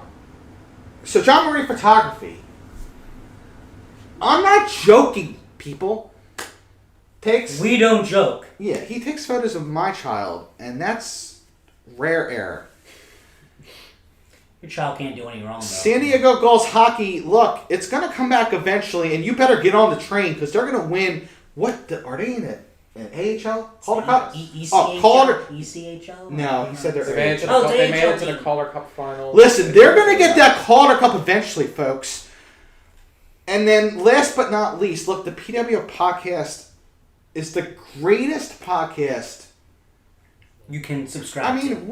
so John Marie Photography, I'm not joking, people. We don't joke. Yeah, he takes photos of my child, and that's rare air. Your child can't do any wrong, though. San Diego Gulls hockey, look, it's going to come back eventually, and you better get on the train, because they're going to win. Are they in it? An AHL? Calder Cup? Calder. ECHL? No, he said they're They made it to the AHL. Calder Cup final. Listen, they're going to get that Calder Cup eventually, folks. And then, last but not least, look, the PWO Podcast is the greatest podcast. You can subscribe. I mean,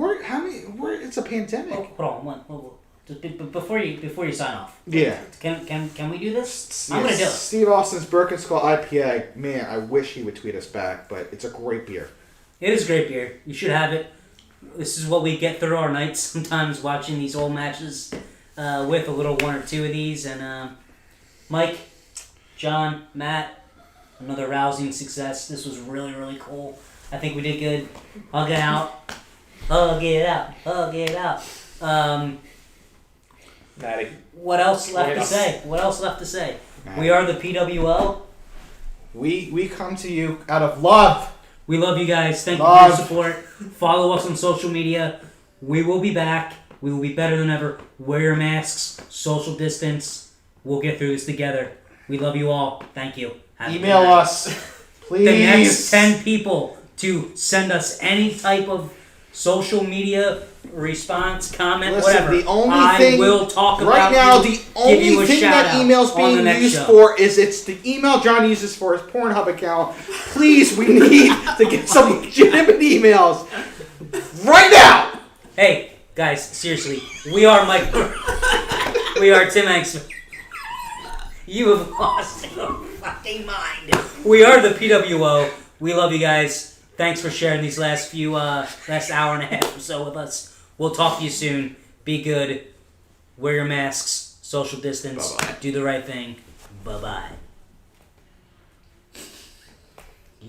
it's a pandemic. Oh, hold on, one. Just before you sign off. Yeah. Can we do this? I'm gonna do it. Steve Austin's Birkenskull IPA. Man, I wish he would tweet us back, but it's a great beer. It is great beer. You should have it. This is what we get through our nights sometimes, watching these old matches with a little one or two of these. And Mike, John, Matt, another rousing success. This was really, really cool. I think we did good. Hug it out. Hug it out. Hug it out. Maddie. What else left to say? What else left to say? We are the PWO. We come to you out of love. We love you guys. Thank you for your support. Follow us on social media. We will be back. We will be better than ever. Wear your masks. Social distance. We'll get through this together. We love you all. Thank you. Have a good Email night. us, please. The next 10 people to send us any type of social media response, comment, Listen, whatever. the only I thing will talk about right now, you, the only give you a thing shout that out email's on the being next used show. for is it's the email John uses for his Pornhub account. Please, we need to get some legitimate emails right now. Hey, guys, seriously, we are Mike. We are Tim Hanks. You have lost your fucking mind. We are the PWO. We love you guys. Thanks for sharing these last hour and a half or so with us. We'll talk to you soon. Be good. Wear your masks. Social distance. Bye-bye. Do the right thing. Bye-bye.